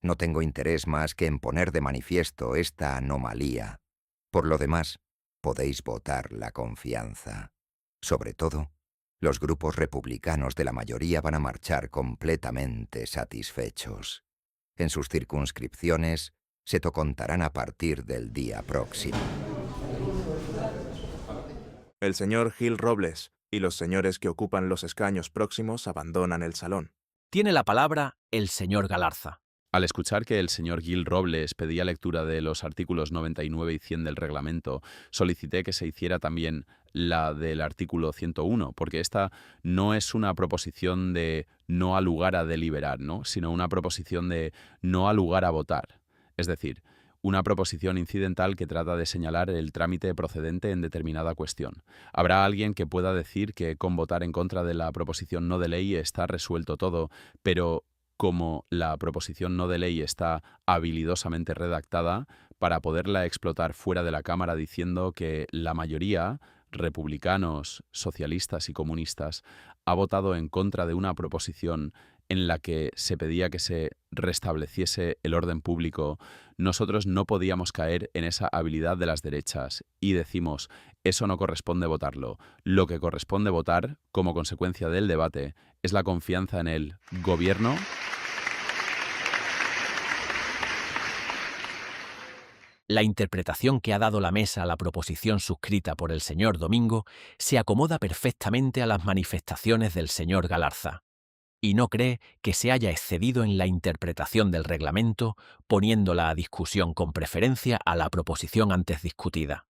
No tengo interés más que en poner de manifiesto esta anomalía. Por lo demás, podéis votar la confianza. Sobre todo, los grupos republicanos de la mayoría van a marchar completamente satisfechos. En sus circunscripciones se contarán a partir del día próximo. El señor Gil Robles y los señores que ocupan los escaños próximos abandonan el salón. Tiene la palabra el señor Galarza. Al escuchar que el señor Gil Robles pedía lectura de los artículos 99 y 100 del reglamento, solicité que se hiciera también la del artículo 101, porque esta no es una proposición de no ha lugar a deliberar, ¿no?, sino una proposición de no ha lugar a votar. Es decir, una proposición incidental que trata de señalar el trámite procedente en determinada cuestión. Habrá alguien que pueda decir que con votar en contra de la proposición no de ley está resuelto todo, pero como la proposición no de ley está habilidosamente redactada para poderla explotar fuera de la Cámara diciendo que la mayoría, republicanos, socialistas y comunistas, ha votado en contra de una proposición en la que se pedía que se restableciese el orden público, nosotros no podíamos caer en esa habilidad de las derechas y decimos, eso no corresponde votarlo. Lo que corresponde votar, como consecuencia del debate, es la confianza en el Gobierno. La interpretación que ha dado la mesa a la proposición suscrita por el señor Domingo se acomoda perfectamente a las manifestaciones del señor Galarza. y no cree que se haya excedido en la interpretación del reglamento, poniéndola a discusión con preferencia a la proposición antes discutida.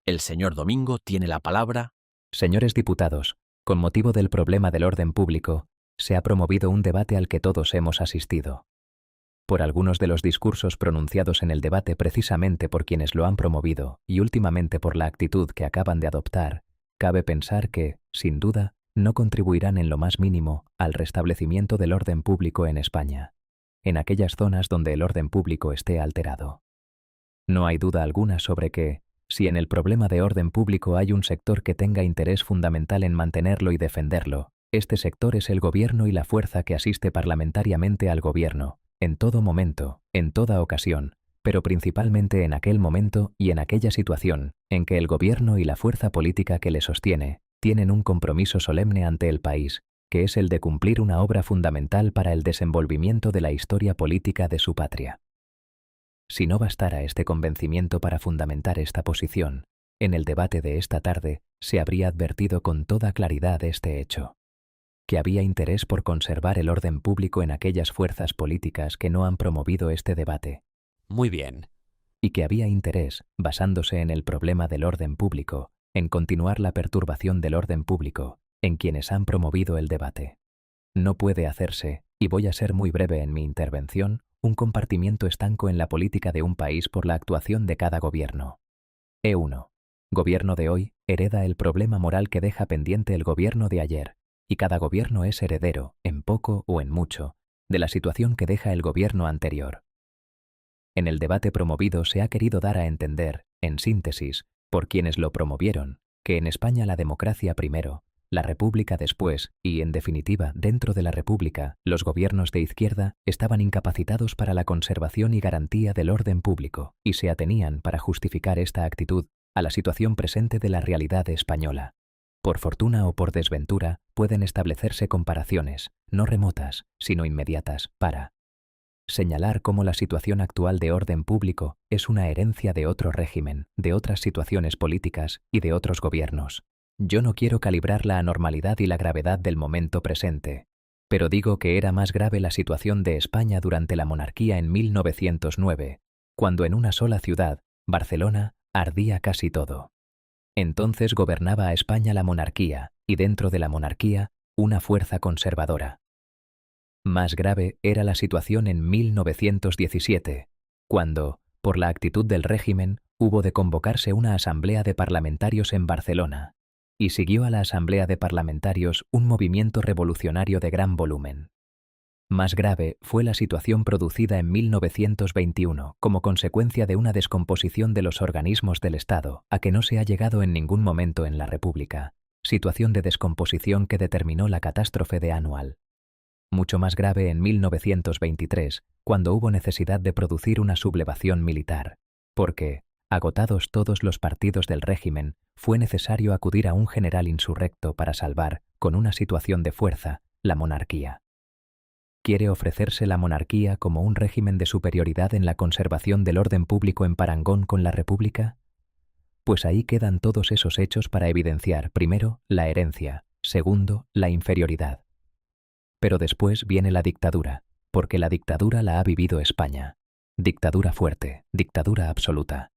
El señor Domingo tiene la palabra. Señores diputados, con motivo del problema del orden público, se ha promovido un debate al que todos hemos asistido. Por algunos de los discursos pronunciados en el debate precisamente por quienes lo han promovido y últimamente por la actitud que acaban de adoptar, cabe pensar que, sin duda, no contribuirán en lo más mínimo al restablecimiento del orden público en España, en aquellas zonas donde el orden público esté alterado. No hay duda alguna sobre que, si en el problema de orden público hay un sector que tenga interés fundamental en mantenerlo y defenderlo, este sector es el gobierno y la fuerza que asiste parlamentariamente al gobierno, en todo momento, en toda ocasión, pero principalmente en aquel momento y en aquella situación en que el gobierno y la fuerza política que le sostiene tienen un compromiso solemne ante el país, que es el de cumplir una obra fundamental para el desenvolvimiento de la historia política de su patria. Si no bastara este convencimiento para fundamentar esta posición, en el debate de esta tarde se habría advertido con toda claridad este hecho: que había interés por conservar el orden público en aquellas fuerzas políticas que no han promovido este debate. Muy bien. Y que había interés, basándose en el problema del orden público, en continuar la perturbación del orden público, en quienes han promovido el debate. No puede hacerse, y voy a ser muy breve en mi intervención, un compartimiento estanco en la política de un país por la actuación de cada gobierno. E1. Gobierno de hoy hereda el problema moral que deja pendiente el gobierno de ayer, y cada gobierno es heredero, en poco o en mucho, de la situación que deja el gobierno anterior. En el debate promovido se ha querido dar a entender, en síntesis, por quienes lo promovieron, que en España la democracia primero, la república después y, en definitiva, dentro de la república, los gobiernos de izquierda estaban incapacitados para la conservación y garantía del orden público, y se atenían, para justificar esta actitud, a la situación presente de la realidad española. Por fortuna o por desventura, pueden establecerse comparaciones, no remotas, sino inmediatas, para señalar cómo la situación actual de orden público es una herencia de otro régimen, de otras situaciones políticas y de otros gobiernos. Yo no quiero calibrar la anormalidad y la gravedad del momento presente, pero digo que era más grave la situación de España durante la monarquía en 1909, cuando en una sola ciudad, Barcelona, ardía casi todo. Entonces gobernaba a España la monarquía, y dentro de la monarquía, una fuerza conservadora. Más grave era la situación en 1917, cuando, por la actitud del régimen, hubo de convocarse una asamblea de parlamentarios en Barcelona, y siguió a la asamblea de parlamentarios un movimiento revolucionario de gran volumen. Más grave fue la situación producida en 1921 como consecuencia de una descomposición de los organismos del Estado a que no se ha llegado en ningún momento en la República, situación de descomposición que determinó la catástrofe de Anual. Mucho más grave en 1923, cuando hubo necesidad de producir una sublevación militar, porque, agotados todos los partidos del régimen, fue necesario acudir a un general insurrecto para salvar, con una situación de fuerza, la monarquía. ¿Quiere ofrecerse la monarquía como un régimen de superioridad en la conservación del orden público en parangón con la República? Pues ahí quedan todos esos hechos para evidenciar, primero, la herencia, segundo, la inferioridad. Pero después viene la dictadura, porque la dictadura la ha vivido España. Dictadura fuerte, dictadura absoluta.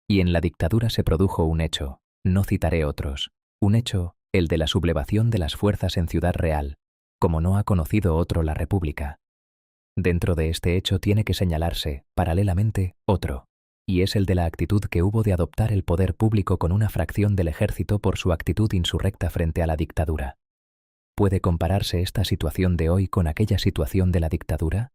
Y en la dictadura se produjo un hecho, no citaré otros, un hecho, el de la sublevación de las fuerzas en Ciudad Real, como no ha conocido otro la República. Dentro de este hecho tiene que señalarse, paralelamente, otro, y es el de la actitud que hubo de adoptar el poder público con una fracción del ejército por su actitud insurrecta frente a la dictadura. ¿Puede compararse esta situación de hoy con aquella situación de la dictadura?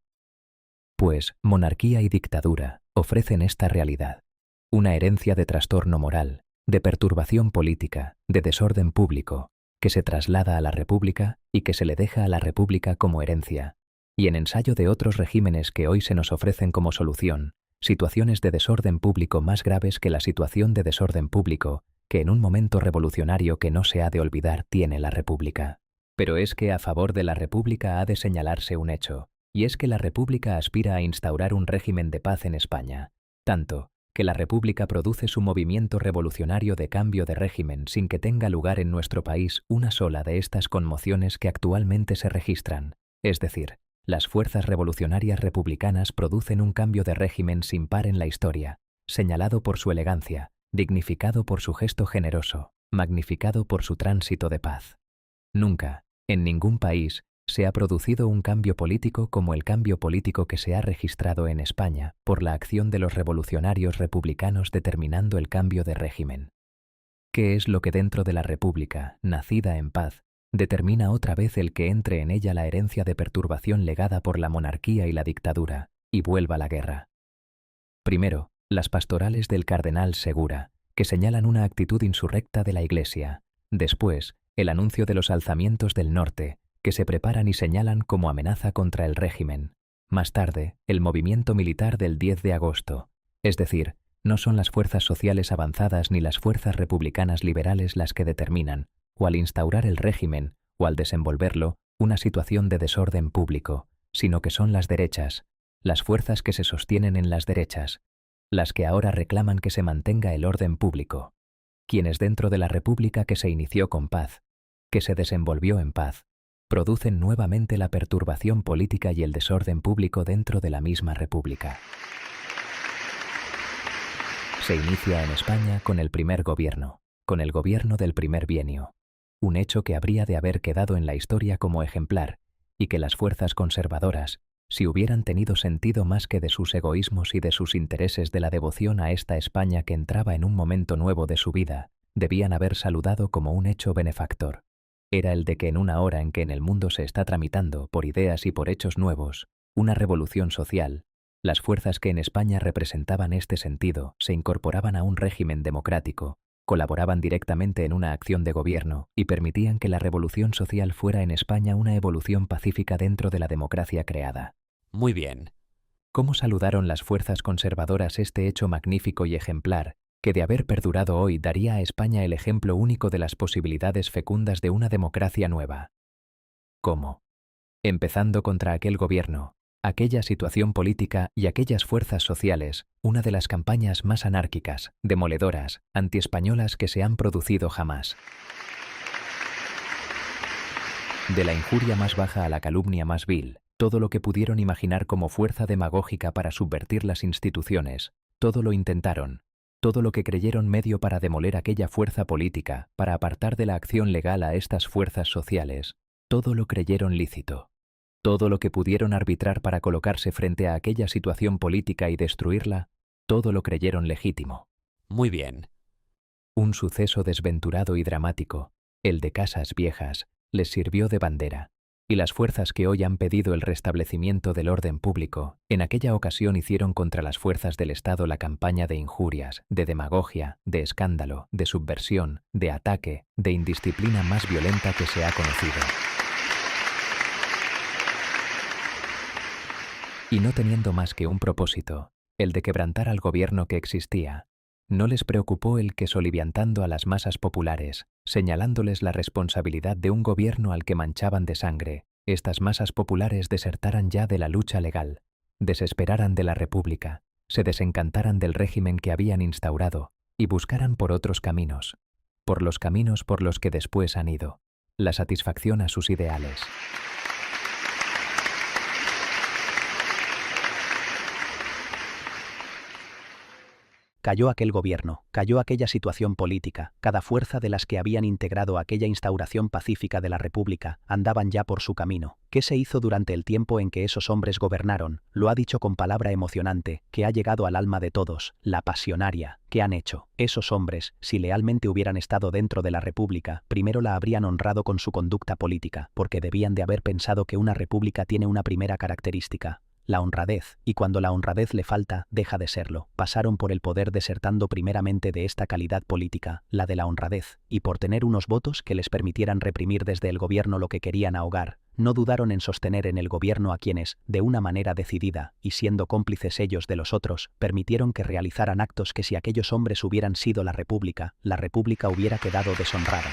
Pues, monarquía y dictadura ofrecen esta realidad, una herencia de trastorno moral, de perturbación política, de desorden público, que se traslada a la República y que se le deja a la República como herencia, y en ensayo de otros regímenes que hoy se nos ofrecen como solución, situaciones de desorden público más graves que la situación de desorden público que en un momento revolucionario que no se ha de olvidar tiene la República. Pero es que a favor de la República ha de señalarse un hecho, y es que la República aspira a instaurar un régimen de paz en España, tanto que la República produce su movimiento revolucionario de cambio de régimen sin que tenga lugar en nuestro país una sola de estas conmociones que actualmente se registran, Es decir, las fuerzas revolucionarias republicanas producen un cambio de régimen sin par en la historia, señalado por su elegancia, dignificado por su gesto generoso, magnificado por su tránsito de paz. Nunca, en ningún país, se ha producido un cambio político como el cambio político que se ha registrado en España por la acción de los revolucionarios republicanos determinando el cambio de régimen. ¿Qué es lo que dentro de la República, nacida en paz, determina otra vez el que entre en ella la herencia de perturbación legada por la monarquía y la dictadura, y vuelva la guerra? Primero, las pastorales del cardenal Segura, que señalan una actitud insurrecta de la Iglesia. Después, el anuncio de los alzamientos del norte, que se preparan y señalan como amenaza contra el régimen. Más tarde, el movimiento militar del 10 de agosto. Es decir, no son las fuerzas sociales avanzadas ni las fuerzas republicanas liberales las que determinan, o al instaurar el régimen, o al desenvolverlo, una situación de desorden público, sino que son las derechas, las fuerzas que se sostienen en las derechas, las que ahora reclaman que se mantenga el orden público, quienes dentro de la República que se inició con paz, que se desenvolvió en paz, producen nuevamente la perturbación política y el desorden público dentro de la misma República. Se inicia en España con el primer gobierno, con el gobierno del primer bienio, un hecho que habría de haber quedado en la historia como ejemplar, y que las fuerzas conservadoras, si hubieran tenido sentido más que de sus egoísmos y de sus intereses de la devoción a esta España que entraba en un momento nuevo de su vida, debían haber saludado como un hecho benefactor. Era el de que en una hora en que en el mundo se está tramitando, por ideas y por hechos nuevos, una revolución social, las fuerzas que en España representaban este sentido se incorporaban a un régimen democrático, colaboraban directamente en una acción de gobierno y permitían que la revolución social fuera en España una evolución pacífica dentro de la democracia creada. Muy bien. ¿Cómo saludaron las fuerzas conservadoras este hecho magnífico y ejemplar, que de haber perdurado hoy daría a España el ejemplo único de las posibilidades fecundas de una democracia nueva? ¿Cómo? Empezando contra aquel gobierno, aquella situación política y aquellas fuerzas sociales, una de las campañas más anárquicas, demoledoras, antiespañolas que se han producido jamás. De la injuria más baja a la calumnia más vil, todo lo que pudieron imaginar como fuerza demagógica para subvertir las instituciones, todo lo intentaron. Todo lo que creyeron medio para demoler aquella fuerza política, para apartar de la acción legal a estas fuerzas sociales, todo lo creyeron lícito. Todo lo que pudieron arbitrar para colocarse frente a aquella situación política y destruirla, todo lo creyeron legítimo. Muy bien. Un suceso desventurado y dramático, el de Casas Viejas, les sirvió de bandera. Y las fuerzas que hoy han pedido el restablecimiento del orden público, en aquella ocasión hicieron contra las fuerzas del Estado la campaña de injurias, de demagogia, de escándalo, de subversión, de ataque, de indisciplina más violenta que se ha conocido. Y no teniendo más que un propósito, el de quebrantar al gobierno que existía, no les preocupó el que soliviantando a las masas populares, señalándoles la responsabilidad de un gobierno al que manchaban de sangre, estas masas populares desertaran ya de la lucha legal, desesperaran de la República, se desencantaran del régimen que habían instaurado y buscaran por otros caminos, por los caminos por los que después han ido, la satisfacción a sus ideales. Cayó aquel gobierno, cayó aquella situación política, cada fuerza de las que habían integrado aquella instauración pacífica de la República andaban ya por su camino. ¿Qué se hizo durante el tiempo en que esos hombres gobernaron? Lo ha dicho con palabra emocionante, que ha llegado al alma de todos, la pasionaria. ¿Qué han hecho? Esos hombres, si lealmente hubieran estado dentro de la República, primero la habrían honrado con su conducta política, porque debían de haber pensado que una república tiene una primera característica, la honradez, y cuando la honradez le falta, deja de serlo. Pasaron por el poder desertando primeramente de esta calidad política, la de la honradez, y por tener unos votos que les permitieran reprimir desde el gobierno lo que querían ahogar, no dudaron en sostener en el gobierno a quienes, de una manera decidida, y siendo cómplices ellos de los otros, permitieron que realizaran actos que si aquellos hombres hubieran sido la República hubiera quedado deshonrada.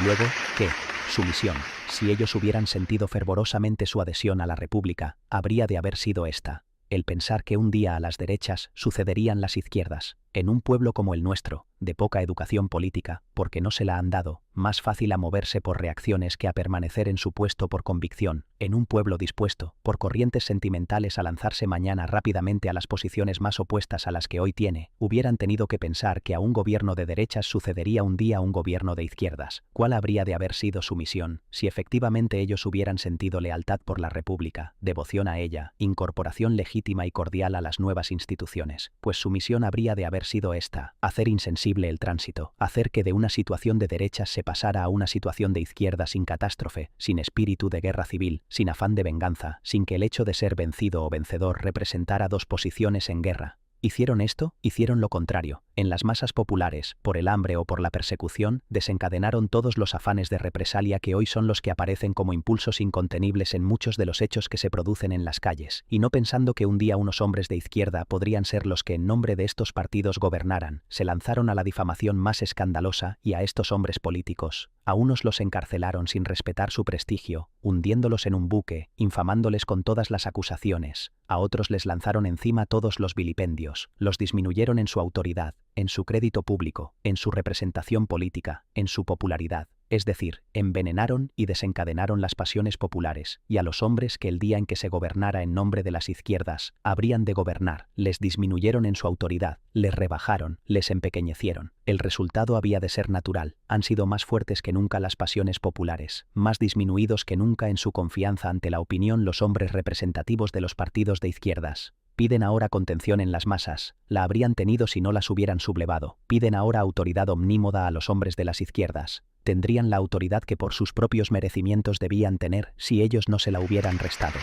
Luego, ¿qué? Su misión, si ellos hubieran sentido fervorosamente su adhesión a la República, habría de haber sido esta, el pensar que un día a las derechas sucederían las izquierdas. En un pueblo como el nuestro, de poca educación política, porque no se la han dado, más fácil a moverse por reacciones que a permanecer en su puesto por convicción, en un pueblo dispuesto, por corrientes sentimentales a lanzarse mañana rápidamente a las posiciones más opuestas a las que hoy tiene, hubieran tenido que pensar que a un gobierno de derechas sucedería un día un gobierno de izquierdas. ¿Cuál habría de haber sido su misión, si efectivamente ellos hubieran sentido lealtad por la República, devoción a ella, incorporación legítima y cordial a las nuevas instituciones? Pues su misión habría de haber sido esta: hacer insensible el tránsito, hacer que de una situación de derechas se pasara a una situación de izquierda sin catástrofe, sin espíritu de guerra civil, sin afán de venganza, sin que el hecho de ser vencido o vencedor representara dos posiciones en guerra. ¿Hicieron esto? Hicieron lo contrario. En las masas populares, por el hambre o por la persecución, desencadenaron todos los afanes de represalia que hoy son los que aparecen como impulsos incontenibles en muchos de los hechos que se producen en las calles, y no pensando que un día unos hombres de izquierda podrían ser los que en nombre de estos partidos gobernaran, se lanzaron a la difamación más escandalosa y a estos hombres políticos. A unos los encarcelaron sin respetar su prestigio, hundiéndolos en un buque, infamándoles con todas las acusaciones. A otros les lanzaron encima todos los vilipendios, los disminuyeron en su autoridad, en su crédito público, en su representación política, en su popularidad. Es decir, envenenaron y desencadenaron las pasiones populares, y a los hombres que el día en que se gobernara en nombre de las izquierdas habrían de gobernar, les disminuyeron en su autoridad, les rebajaron, les empequeñecieron. El resultado había de ser natural. Han sido más fuertes que nunca las pasiones populares, más disminuidos que nunca en su confianza ante la opinión los hombres representativos de los partidos de izquierdas. Piden ahora contención en las masas, la habrían tenido si no las hubieran sublevado. Piden ahora autoridad omnímoda a los hombres de las izquierdas. Tendrían la autoridad que por sus propios merecimientos debían tener si ellos no se la hubieran restado.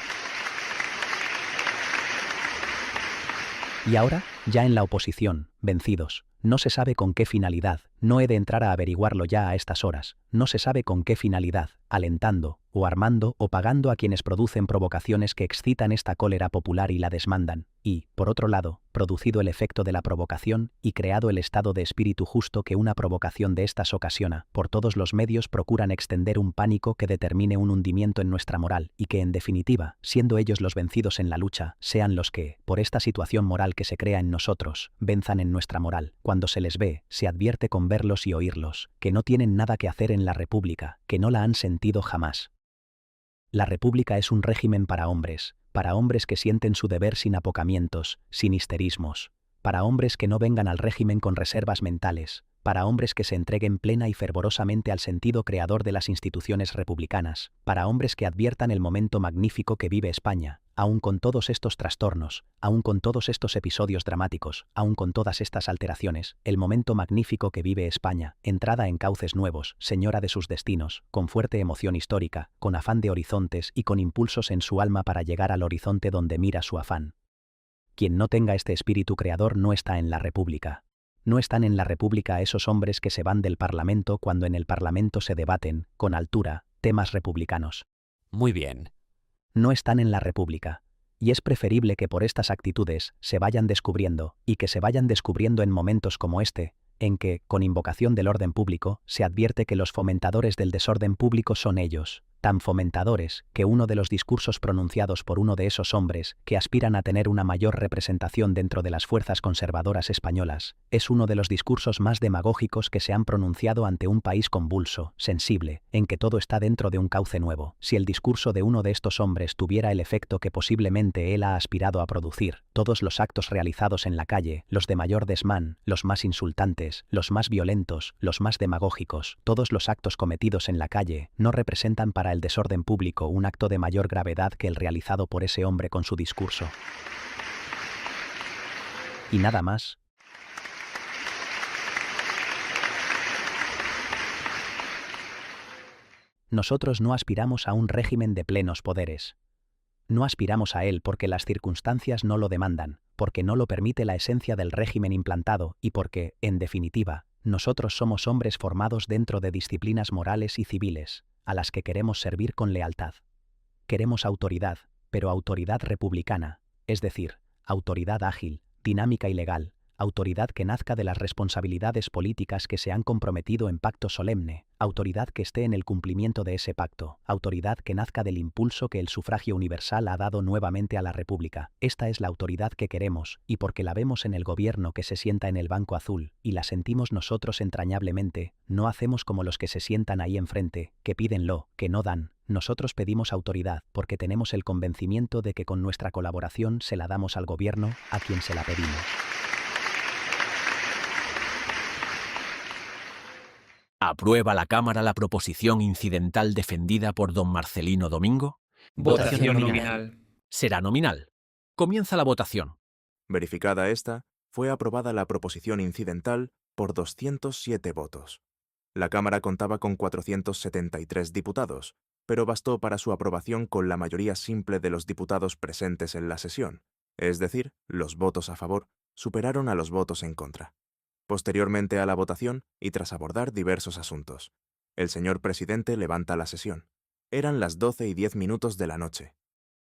Y ahora, ya en la oposición, vencidos, no se sabe con qué finalidad, no he de entrar a averiguarlo ya a estas horas, no se sabe con qué finalidad, alentando, o armando o pagando a quienes producen provocaciones que excitan esta cólera popular y la desmandan, y, por otro lado, producido el efecto de la provocación y creado el estado de espíritu justo que una provocación de estas ocasiona, por todos los medios procuran extender un pánico que determine un hundimiento en nuestra moral y que, en definitiva, siendo ellos los vencidos en la lucha, sean los que, por esta situación moral que se crea en nosotros, venzan en nuestra moral. Cuando se les ve, se advierte con verlos y oírlos, que no tienen nada que hacer en la República, que no la han sentido jamás. La República es un régimen para hombres que sienten su deber sin apocamientos, sin histerismos, para hombres que no vengan al régimen con reservas mentales, para hombres que se entreguen plena y fervorosamente al sentido creador de las instituciones republicanas, para hombres que adviertan el momento magnífico que vive España, aun con todos estos trastornos, aun con todos estos episodios dramáticos, aun con todas estas alteraciones, el momento magnífico que vive España, entrada en cauces nuevos, señora de sus destinos, con fuerte emoción histórica, con afán de horizontes y con impulsos en su alma para llegar al horizonte donde mira su afán. Quien no tenga este espíritu creador no está en la República. No están en la República esos hombres que se van del Parlamento cuando en el Parlamento se debaten, con altura, temas republicanos. Muy bien. No están en la República. Y es preferible que por estas actitudes se vayan descubriendo, y que se vayan descubriendo en momentos como este, en que, con invocación del orden público, se advierte que los fomentadores del desorden público son ellos, tan fomentadores que uno de los discursos pronunciados por uno de esos hombres que aspiran a tener una mayor representación dentro de las fuerzas conservadoras españolas, es uno de los discursos más demagógicos que se han pronunciado ante un país convulso, sensible, en que todo está dentro de un cauce nuevo. Si el discurso de uno de estos hombres tuviera el efecto que posiblemente él ha aspirado a producir, todos los actos realizados en la calle, los de mayor desmán, los más insultantes, los más violentos, los más demagógicos, todos los actos cometidos en la calle, no representan para el desorden público un acto de mayor gravedad que el realizado por ese hombre con su discurso. Y nada más. Nosotros no aspiramos a un régimen de plenos poderes. No aspiramos a él porque las circunstancias no lo demandan, porque no lo permite la esencia del régimen implantado y porque, en definitiva, nosotros somos hombres formados dentro de disciplinas morales y civiles, a las que queremos servir con lealtad. Queremos autoridad, pero autoridad republicana, es decir, autoridad ágil, dinámica y legal, autoridad que nazca de las responsabilidades políticas que se han comprometido en pacto solemne, autoridad que esté en el cumplimiento de ese pacto, autoridad que nazca del impulso que el sufragio universal ha dado nuevamente a la República. Esta es la autoridad que queremos, y porque la vemos en el gobierno que se sienta en el banco azul, y la sentimos nosotros entrañablemente, no hacemos como los que se sientan ahí enfrente, que pídenlo, que no dan. Nosotros pedimos autoridad porque tenemos el convencimiento de que con nuestra colaboración se la damos al gobierno, a quien se la pedimos. ¿Aprueba la Cámara la proposición incidental defendida por don Marcelino Domingo? Votación nominal. Será nominal. Comienza la votación. Verificada esta, fue aprobada la proposición incidental por 207 votos. La Cámara contaba con 473 diputados, pero bastó para su aprobación con la mayoría simple de los diputados presentes en la sesión, es decir, los votos a favor superaron a los votos en contra. Posteriormente a la votación, y tras abordar diversos asuntos, el señor presidente levanta la sesión. Eran las 12:10 de la noche.